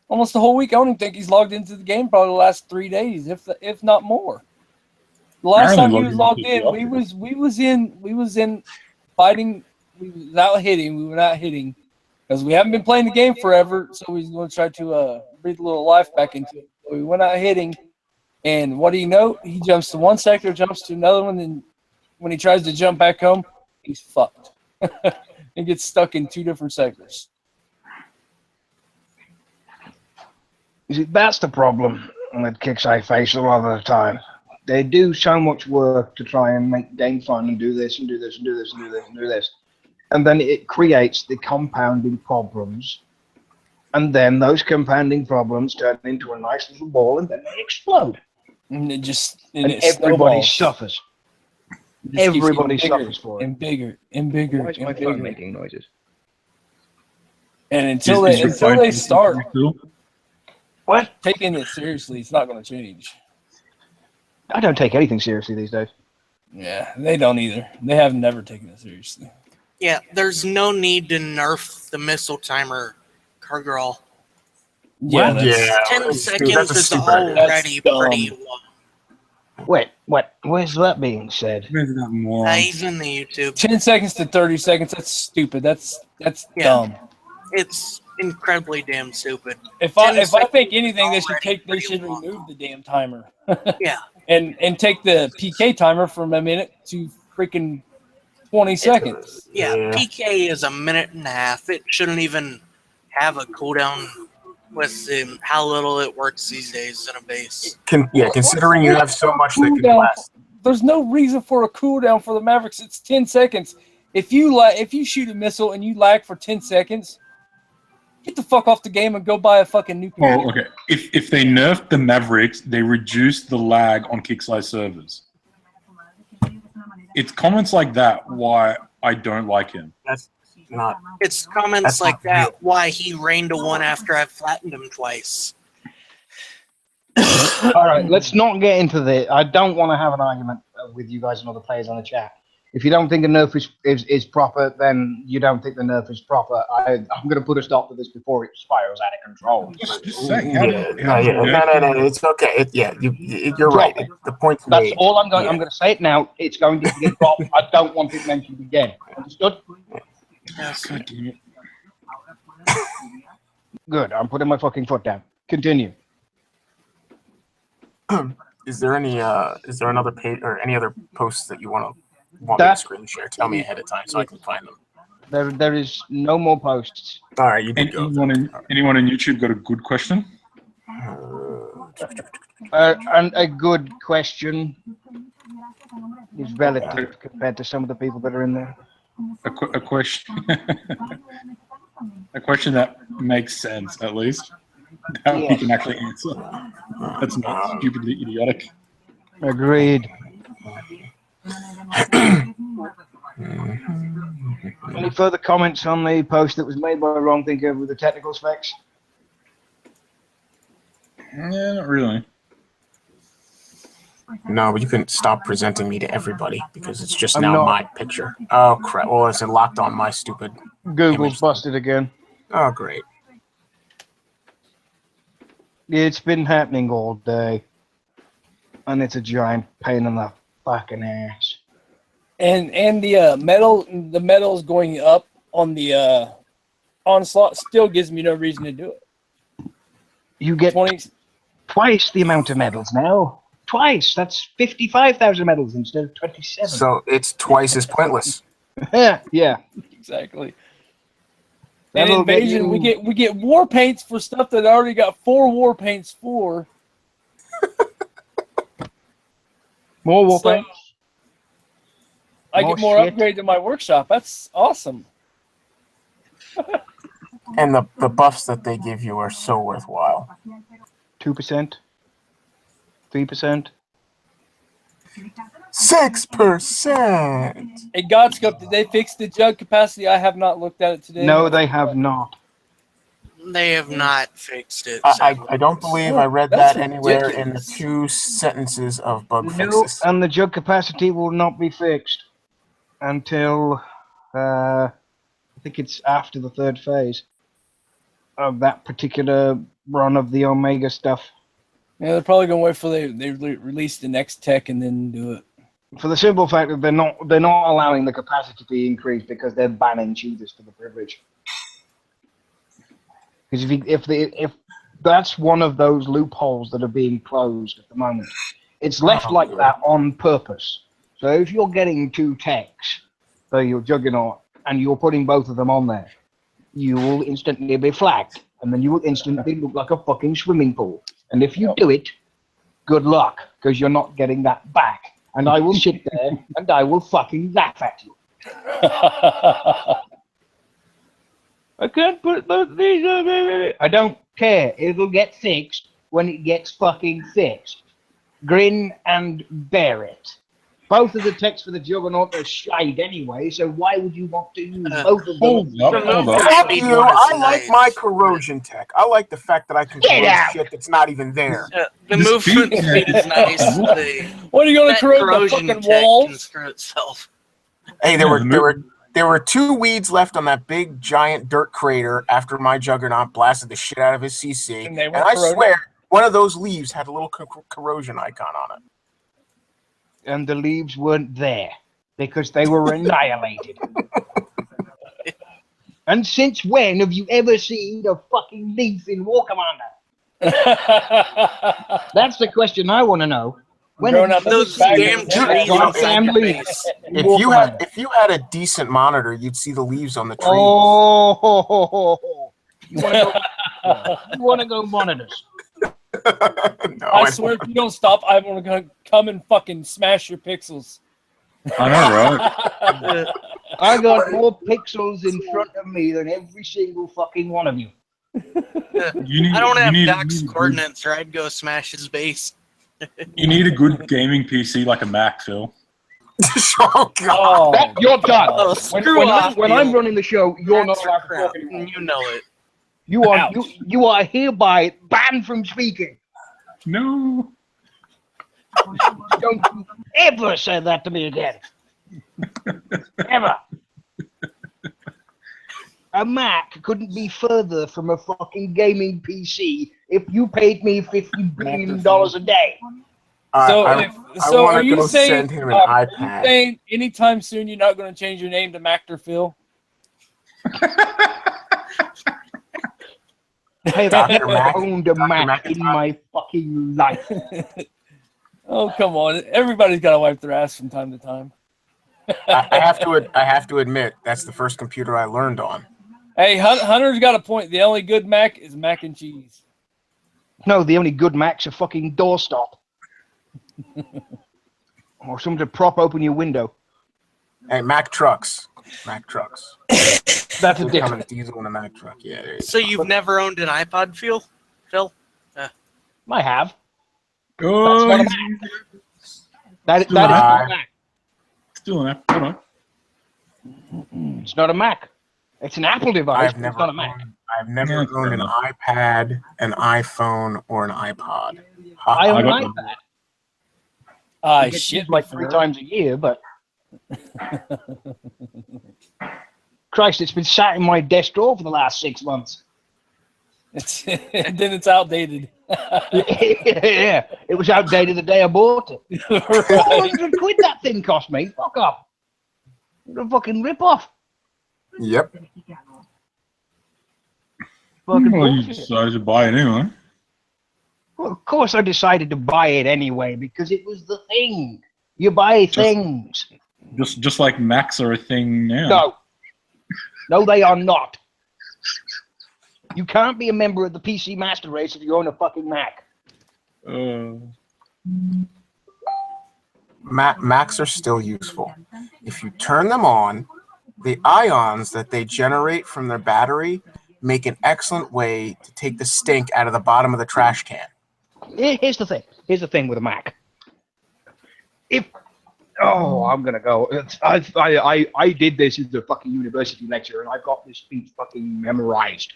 almost the whole week. I don't even think he's logged into the game probably the last 3 days, if not more. The last time he was logged in, we was in fighting. We was out hitting. We were not hitting because we haven't been playing the game forever. So we was going to try to breathe a little life back into it. So we went out hitting, and what do you know? He jumps to one sector, jumps to another one, and when he tries to jump back home, he's fucked. He gets stuck in 2 different sectors. You see, that's the problem that Kixeye face a lot of the time. They do so much work to try and make game fun and do this and do this and do this and do this and do this. And then it creates the compounding problems. And then those compounding problems turn into a nice little ball and then they explode. And everybody suffers. Everybody suffers for it. And bigger and bigger. Why is my phone making noises? And until they start taking it seriously, it's not going to change. I don't take anything seriously these days. Yeah, they don't either. They have never taken it seriously. Yeah, there's no need to nerf the missile timer, Cargirl. Yeah, 10 seconds is already pretty long. Wait, what? Where's that being said? He's in the YouTube. 10 seconds to 30 seconds. That's stupid. That's dumb. It's incredibly damn stupid. If I think anything, they should remove the damn timer. Yeah. And take the PK timer from a minute to freaking 20 seconds. Yeah, PK is a minute and a half. It shouldn't even have a cooldown with how little it works these days in a base. Considering you have so much that can last. There's no reason for a cooldown for the Mavericks. It's 10 seconds. If you shoot a missile and you lag for 10 seconds, get the fuck off the game and go buy a fucking new computer. Oh, okay. If they nerfed the Mavericks, they reduced the lag on Kickslice servers. It's comments like that why I don't like him. That's not. It's comments like that why he rained a 1 after I flattened him twice. All right, let's not get into this. I don't want to have an argument with you guys and other players on the chat. If you don't think a nerf is proper, then you don't think the nerf is proper. I'm going to put a stop to this before it spirals out of control. No, it's okay. You're right. The point's That's made. all I'm going. I'm going to say it now. It's going to get dropped. I don't want it mentioned again. Understood? Yes. Good. I'm putting my fucking foot down. Continue. Is there another page or any other posts that you want me to screen share? Tell me ahead of time so I can find them. There is no more posts. All right, you can go. Anyone in YouTube got a good question? And a good question is relative compared to some of the people that are in there. A question. A question that makes sense, at least. That we can actually answer. That's not stupidly idiotic. Agreed. Any further comments on the post that was made by Wrong Thinker with the technical specs? Yeah, not really. No, but you can stop presenting me to everybody because it's just my picture. Oh crap! Well, it's locked on my stupid. Google's busted again. Oh great. It's been happening all day, and it's a giant pain in the fucking ass. And the medals going up on the onslaught still gives me no reason to do it. You get 20 twice the amount of medals now. Twice. That's 55,000 medals instead of 27. So it's twice as pointless. Yeah. Exactly. And invasion, we get war paints for stuff that I already got 4 war paints for. More war paints. I get more upgrades in my workshop. That's awesome. And the buffs that they give you are so worthwhile. 2%, 3%, 6%. Hey, Godscope, did they fix the jug capacity? I have not looked at it today. No, they have not. They have not fixed it. I don't believe I read that anywhere in the 2 sentences of bug fixes. And the jug capacity will not be fixed until I think it's after the 3rd phase of that particular run of the Omega stuff. Yeah, they're probably gonna wait for they release the next tech and then do it. For the simple fact that they're not allowing the capacity to be increased because they're banning choosers for the privilege. Because if that's one of those loopholes that are being closed at the moment, it's left like that on purpose. So if you're getting 2 techs for your Juggernaut and you're putting both of them on there, you will instantly be flagged, and then you will instantly look like a fucking swimming pool. And if you do it, good luck, because you're not getting that back. And I will sit there and I will fucking laugh at you. I can't put these on there. I don't care. It'll get fixed when it gets fucking fixed. Grin and bear it. Both of the texts for the Juggernaut are shade anyway, so why would you want to use both of them? I like my corrosion tech. I like the fact that I can corrode shit that's not even there. The movement speed is nice. What are you going to corrode the fucking walls? Can screw itself. Hey, there were 2 weeds left on that big giant dirt crater after my Juggernaut blasted the shit out of his CC, and I swear one of those leaves had a little corrosion icon on it. And the leaves weren't there because they were annihilated. And since when have you ever seen a fucking leaf in War Commander? That's the question I want to know. When Growing have up you Those ever damn seen trees a outside damn your leaf face. in War Commander? If you had a decent monitor, you'd see the leaves on the trees. Oh, you want to go monitors? No, I swear, if you don't stop, I'm gonna come and fucking smash your pixels. I know, right? I got more pixels in front of me than every single fucking one of you. I don't have Doc's coordinates, or I'd go smash his base. You need a good gaming PC like a Mac, Phil. Oh, God. You're done. Oh, When I'm running the show, you're not allowed to talk anymore. You know it. You are hereby banned from speaking. No. Don't you ever say that to me again. Ever. A Mac couldn't be further from a fucking gaming PC if you paid me $50 billion a day. So are you saying? Send him an Are you iPad. saying anytime soon you're not going to change your name to Mactor Phil? I have Dr. never Mac- owned a Dr. Mac in my fucking life. Oh, come on! Everybody's got to wipe their ass from time to time. I have to admit, that's the first computer I learned on. Hey, Hunter's got a point. The only good Mac is mac and cheese. No, the only good Mac's a fucking doorstop. Or something to prop open your window. Hey, Mac trucks. Mac trucks. That's a different. Diesel and a Mac truck. Yeah. There you So go. you've never owned an iPod, Phil? I have. Oh, That's not a Mac. That is not a Mac. Still an Apple. Hold on. It's not a Mac. It's an Apple device, I've but never it's not a Mac. owned an iPad, an iPhone, or an iPod. I own an got iPad. I It gets shit used like 3 times a year, but Christ, it's been sat in my desk drawer for the last 6 months. And then it's outdated. Yeah, it was outdated the day I bought it. £400 that thing cost me. Fuck off. What a fucking rip-off. Yep. Fucking Well, you bullshit. decided to buy it anyway. Well, of course I decided to buy it anyway, because it was the thing. You buy things. Just like Macs are a thing now. No. No, they are not. You can't be a member of the PC Master Race if you own a fucking Mac. Macs are still useful. If you turn them on, the ions that they generate from their battery make an excellent way to take the stink out of the bottom of the trash can. Here's the thing. Here's the thing with a Mac. I'm gonna go. I did this as a fucking university lecture, and I've got this speech fucking memorized.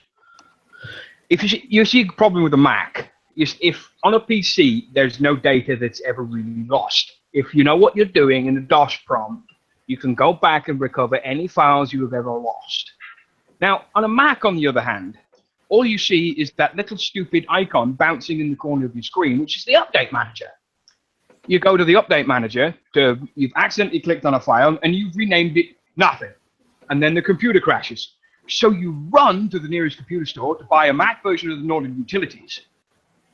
If you see a problem with a Mac, if on a PC there's no data that's ever really lost. If you know what you're doing in a DOS prompt, you can go back and recover any files you have ever lost. Now, on a Mac, on the other hand, all you see is that little stupid icon bouncing in the corner of your screen, which is the update manager. You go to the update manager, you've accidentally clicked on a file, and you've renamed it nothing. And then the computer crashes. So you run to the nearest computer store to buy a Mac version of the Northern Utilities.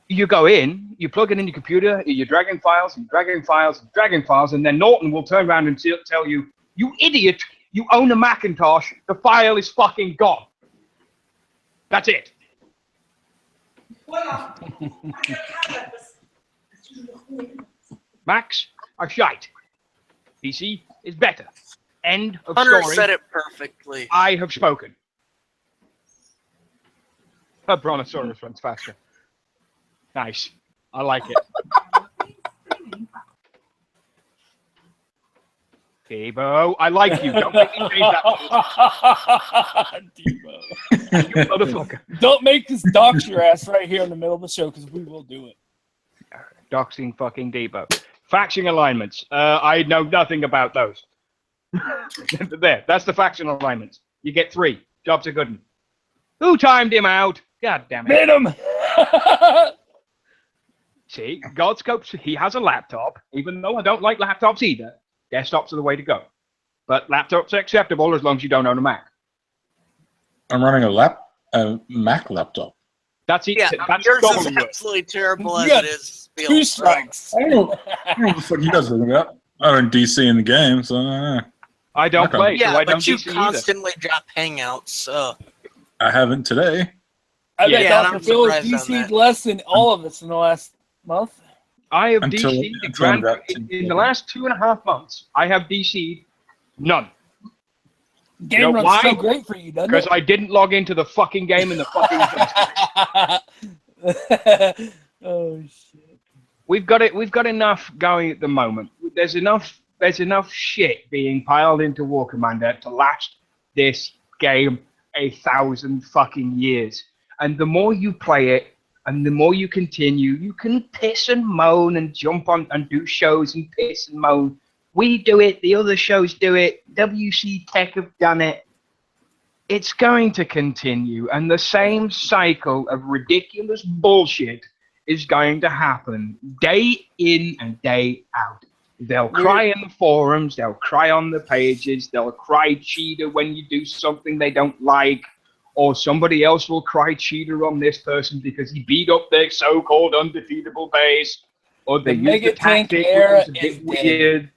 You go in, you plug it in your computer, you're dragging files, and dragging files, and dragging files, and then Norton will turn around and tell you, you idiot, you own a Macintosh, the file is fucking gone. That's it. Macs are shite. PC is better. End of Hunter story. said it perfectly. I have spoken. A Brontosaurus runs faster. Nice. I like it. Debo, I like you. Don't make me change that. Debo. You motherfucker. Don't make us dox your ass right here in the middle of the show, because we will do it. Doxing fucking Debo. Faction alignments. I know nothing about those. There, that's the faction alignments. You get 3. Jobs are good. Who timed him out? God damn it. Made him! See, Godscope, he has a laptop, even though I don't like laptops either. Desktops are the way to go. But laptops are acceptable as long as you don't own a Mac. I'm running a Mac laptop. That's it. Yeah, That's yours double is yours. absolutely terrible as Yeah, it is. Bill. 2 strikes. I don't know what the fuck you guys are talking about. I don't DC in the game, so I don't know. I don't Okay. play, so Yeah, I don't but you DC either. constantly drop Hangouts. I haven't today. I bet Yeah, and Dr. I'm Phil has surprised on DC'd that. less than all of us in the last month. I have Until- DC'd the until I'm Grand about to- in the last 2.5 months. I have DC'd none Game know runs why? so great for you, doesn't because it? I didn't log into the fucking game in the fucking first place. Oh shit! We've got enough going at the moment. There's enough shit being piled into War Commander to last this game 1,000 fucking years. And the more you play it and the more you continue, you can piss and moan and jump on and do shows and piss and moan. We do it, the other shows do it, WC Tech have done it. It's going to continue, and the same cycle of ridiculous bullshit is going to happen day in and day out. They'll cry in the forums, they'll cry on the pages, they'll cry cheater when you do something they don't like, or somebody else will cry cheater on this person because he beat up their so-called undefeatable base, or they The used a Mega Tank tactic era which was a bit is dead. weird.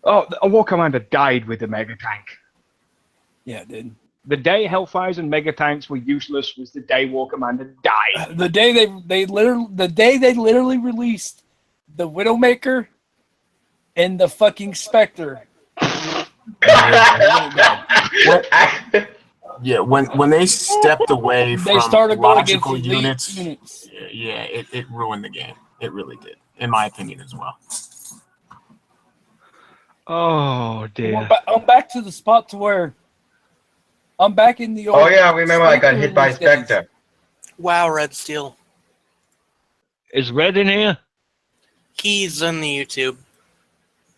Oh, the War Commander died with the Mega Tank. Yeah, it did. The day Hellfires and Mega Tanks were useless was the day War Commander died. The day they literally released the Widowmaker and the fucking Spectre. Yeah, when they stepped away They from started going against logical elite units, yeah, it ruined the game. It really did, in my opinion as well. Oh dear. I'm back to the spot to where I'm back in the old. Oh yeah, remember I got Spectre hit by release days. Spectre. Wow, Red Steel. Is Red in here? He's on the YouTube.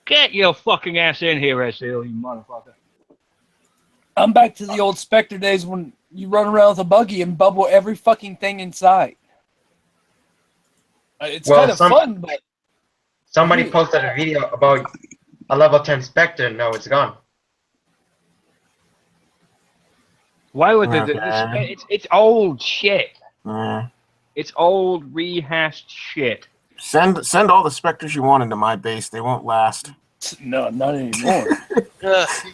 Get your fucking ass in here, SL, you motherfucker. I'm back to the old Spectre days when you run around with a buggy and bubble every fucking thing in sight. It's Well, kind of fun, but Somebody posted a video about a level 10 Spectre, and now it's gone. Why would Okay. it's old shit. Yeah. It's old rehashed shit. Send all the Spectres you want into my base. They won't last. no, not anymore.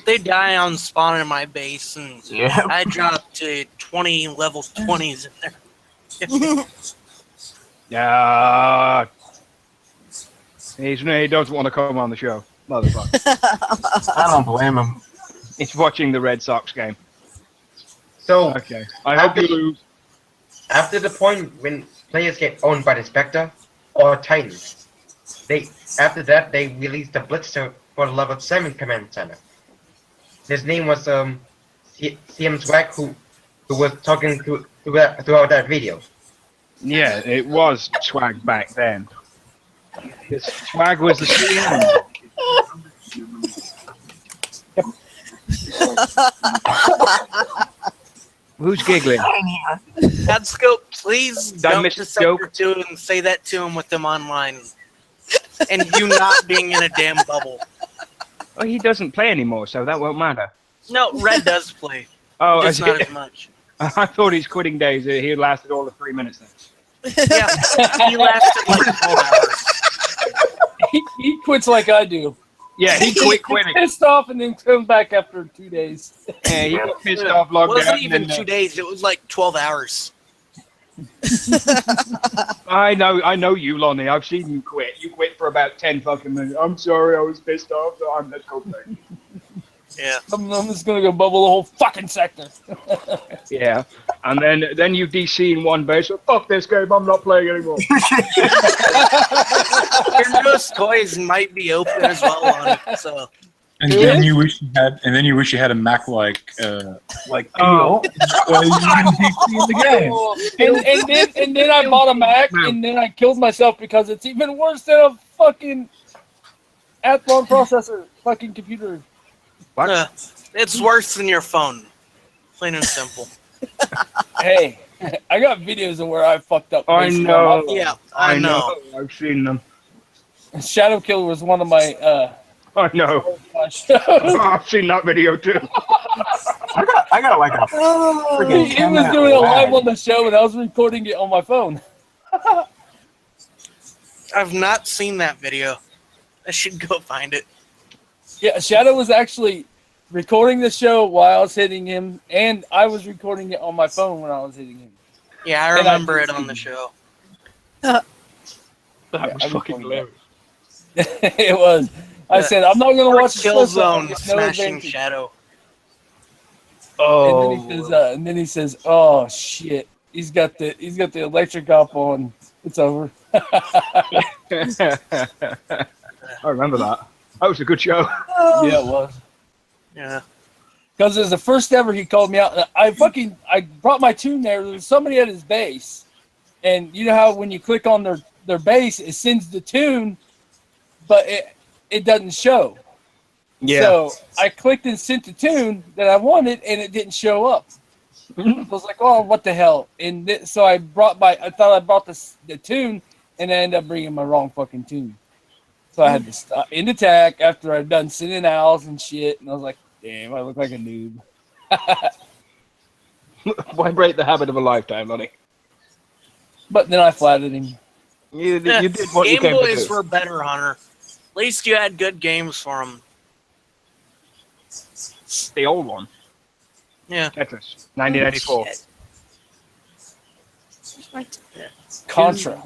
They die on spawn in my base, and Yeah. I drop to 20 level 20s in there. Yeah. He doesn't want to come on the show. Motherfucker. I don't blame him. He's watching the Red Sox game. So Okay. I hope you lose. after the point when players get owned by the Spectre or Titans, after that they released a Blitzer for the level 7 command center. His name was CM Swag, who was talking throughout that video. Yeah, it was Swag back then. Swag was the CM. Who's giggling? Adscope, please Did I dump miss the a joke? Sector 2 and say that to him with them online. And you not being in a damn bubble. Oh, he doesn't play anymore, so that won't matter. No, Red does play. Oh, Just not as much. I thought his quitting days, he lasted all of 3 minutes then. Yeah, he lasted like 12 hours. he quits like I do. Yeah, he quit quitting. Pissed off and then comes back after 2 days. Yeah, he got pissed off, logged It out. wasn't even and then, 2 days, it was like 12 hours. I know you, Lonnie. I've seen you quit. You quit for about 10 fucking minutes. I'm sorry, I was pissed off. So let's go play. Yeah. I'm just gonna go bubble the whole fucking sector. Yeah, and then you DC in one base. So, fuck this game. I'm not playing anymore. Your newest toys might be open as well on it, so. And then you wish you had a Mac like Peel. Well, you can DC in the game. and then I bought a Mac and then I killed myself because it's even worse than a fucking Athlon processor fucking computer. What? It's worse than your phone. Plain and simple. Hey, I got videos of where I fucked up. I basically know. on my phone. Yeah, I know. I've seen them. Shadow Killer was one of my I know. shows. I've seen that video too. I I got like a freaking. He was doing it live on the show, and I was recording it on my phone. I've not seen that video. I should go find it. Yeah, Shadow was actually recording the show while I was hitting him, and I was recording it on my phone when I was hitting him. Yeah, I remember it on the show. That was fucking hilarious. It was. I said, I'm not going to watch Killzone no smashing advantage. Shadow. Oh. And then he says, "Oh shit, he's got the electric up on. It's over." I remember that. That was a good show. Yeah, it was. Yeah. Because it was the first ever he called me out. I brought my tune there. There was somebody at his base, and you know how when you click on their base, it sends the tune, but it doesn't show. Yeah. So I clicked and sent the tune that I wanted, and it didn't show up. I was like, "Oh, what the hell?" And so I thought I brought the tune, and I ended up bringing my wrong fucking tune. So I had to stop in attack after I'd done sending owls and shit, and I was like, "Damn, I look like a noob." Why break the habit of a lifetime, Lonnie? But then I flattered him. You did what you Game came to Boys do. were better, Hunter. At least you had good games for them. The old one. Yeah. Tetris, 1984. Contra.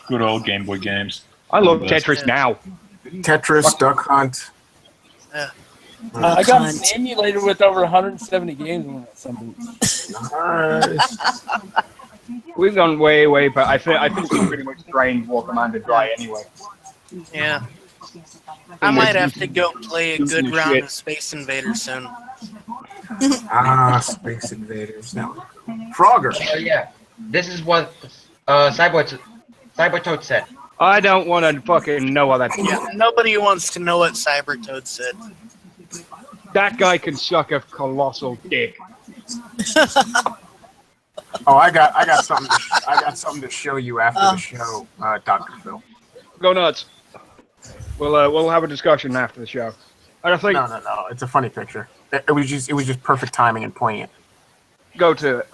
Good old Game Boy games. I love Tetris now. Tetris, Duck Hunt. I got an emulator with over 170 games on it. Something. Nice. We've gone way, but I think we pretty much drained War Commander dry anyway. Yeah. I might have to go play a good round of Space Invaders soon. Space Invaders. Now, Frogger. Oh yeah, this is what Cybertoad said. I don't want to fucking know what that's. Yeah, nobody wants to know what Cybertoad said. That guy can suck a colossal dick. Oh, I got something. I got something to show you after the show, Dr. Phil. Go nuts. We'll have a discussion after the show. I don't think. No. It's a funny picture. It was just perfect timing and poignant. Go to it.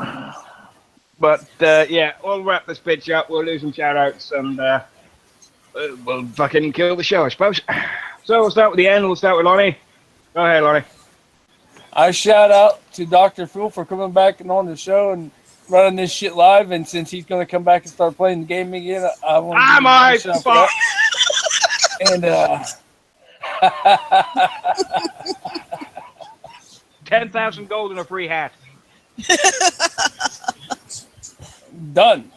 But yeah, we'll wrap this bitch up. We'll do some shout-outs and we'll fucking kill the show, I suppose. So we'll start with the end. We'll start with Lonnie. Go ahead, Lonnie. I shout out to Dr. Phil for coming back and on the show and running this shit live. And since he's going to come back and start playing the game again, I want to give him a shout for that. And 10,000 gold and a free hat. Done.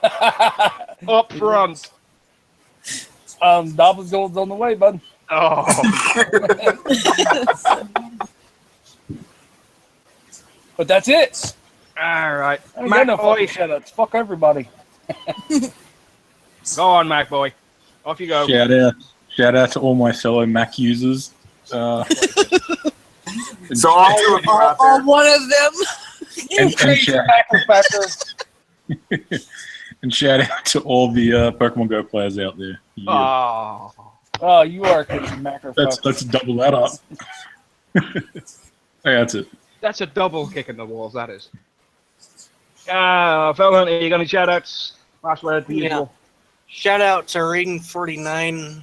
Up front. Dobble's Gold's on the way, bud. Oh. But that's it. All right. I don't got no fucking shout-outs. Fuck everybody. Go on, Mac boy. Off you go. Shout out to all my fellow Mac users. So all two of you out there. All one of them. And shout out to all the Pokemon Go players out there. Yeah. Oh, you are a crazy macro. Let's double that up. Hey, that's it. That's a double kick in the walls, that is. Phil Hunter, you got any shout-outs? Last word, the usual. Shout out to Reading49.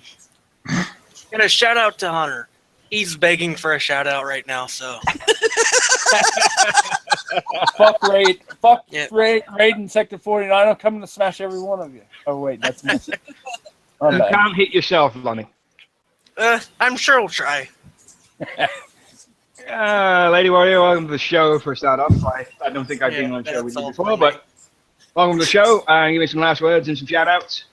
And a shout out to Hunter. He's begging for a shout out right now, so. Fuck Raid. Fuck Raid in Sector 49. I'm coming to smash every one of you. Oh, wait, that's me. You can't hit yourself, Lonnie. I'm sure we'll try. Lady Warrior, welcome to the show for start off. I don't think I've been on the show with you before, but welcome to the show. Give me some last words and some shout outs.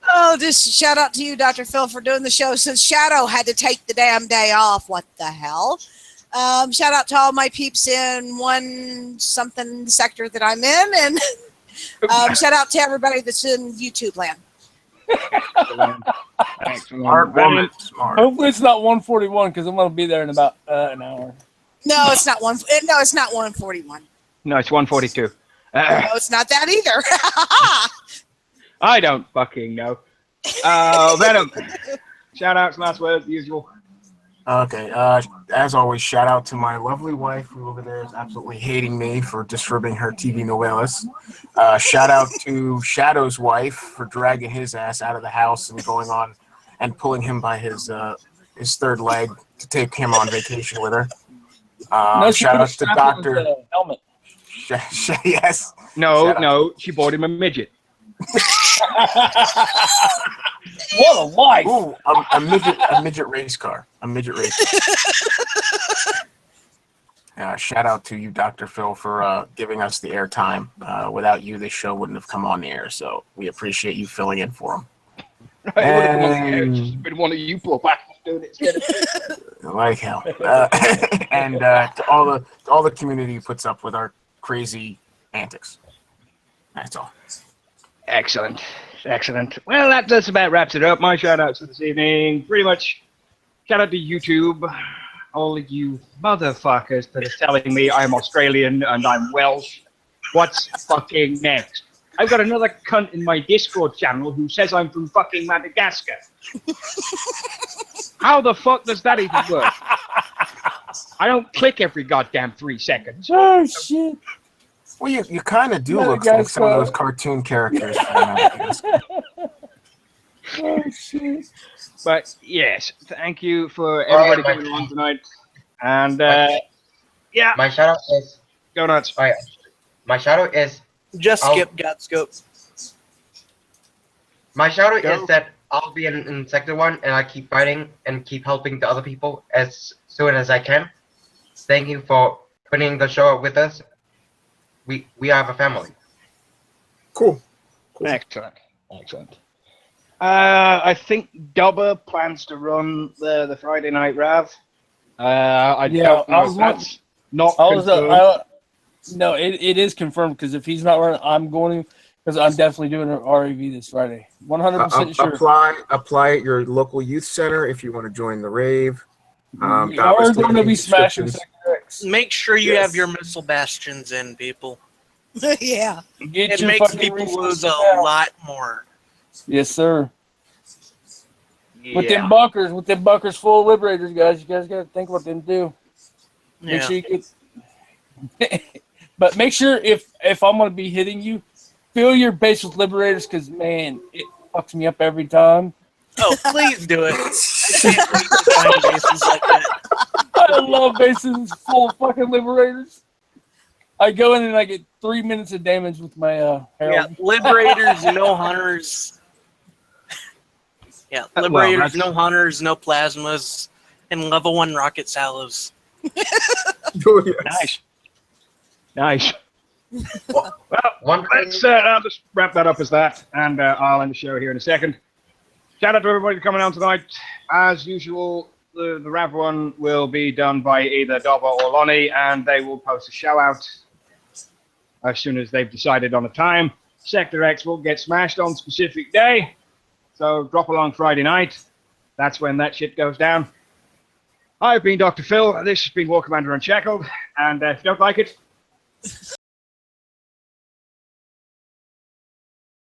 Oh, just shout out to you, Dr. Phil, for doing the show since Shadow had to take the damn day off. What the hell? Shout out to all my peeps in one something sector that I'm in, and shout out to everybody that's in YouTube land. Smart woman. Smart. Hopefully it's not 141 because I'm going to be there in about an hour. No, it's not one. No, it's not 141. No, it's 142. No, it's not that either. I don't fucking know. Venom. Shout outs, last words, the usual. Okay. As always, shout out to my lovely wife who over there is absolutely hating me for distributing her TV novelas. Shout out to Shadow's wife for dragging his ass out of the house and going on and pulling him by his third leg to take him on vacation with her. Shout out to Dr. Helmet. Yes. No, she bought him a midget. What a wife! Ooh, a midget race car. A midget race car. Shout out to you, Dr. Phil, for giving us the airtime. Without you, this show wouldn't have come on the air, so we appreciate you filling in for him. It's been one of you poor bastards doing it. Like hell. And to all the community puts up with our crazy antics. That's all. Excellent. Well, that just about wraps it up. My shout outs for this evening. Pretty much shout out to YouTube. All of you motherfuckers that are telling me I'm Australian and I'm Welsh. What's fucking next? I've got another cunt in my Discord channel who says I'm from fucking Madagascar. How the fuck does that even work? I don't click every goddamn 3 seconds. Oh, shit. Well, you kind of do look like some of those cartoon characters from Madagascar. Oh, shit. But yes, thank you for everybody coming on tonight. And yeah, My shout out is go nuts. all right. My shout out is Just skip Godscope. my shout out Go. is that I'll be in Sector 1 and I keep fighting and keep helping the other people as soon as I can. Thank you for putting the show up with us. We have a family. Cool. Excellent. I think Dubber plans to run the Friday Night Rav. I don't know if that's not confirmed. No, it is confirmed because if he's not running, I'm going to, because I'm definitely doing an RAV this Friday. 100% sure. Apply at your local youth center if you want to join the rave. We're going to be smashing Sector X. Make sure you have your missile bastions in, people. Yeah. Get It your makes fucking people resources lose a out. lot more. Yes, sir. Yeah. With them bunkers full of liberators, guys. You guys got to think what them do. Make sure you get. But make sure if I'm going to be hitting you, fill your base with liberators because man, it fucks me up every time. Oh, please do it. I can't wait to find bases like that. I love bases full of fucking liberators. I go in and I get 3 minutes of damage with my Yeah, Herald. liberators, no hunters. Yeah, liberators, well, no hunters, no plasmas, and level 1 rocket salvos. Nice. Well, One let's I'll just wrap that up as that, and I'll end the show here in a second. Shout out to everybody for coming on tonight. As usual, the Rav one will be done by either Dobber or Lonnie, and they will post a shout out as soon as they've decided on a time. Sector X will get smashed on a specific day, so drop along Friday night. That's when that shit goes down. I've been Dr. Phil. This has been War Commander Unshackled, and if you don't like it,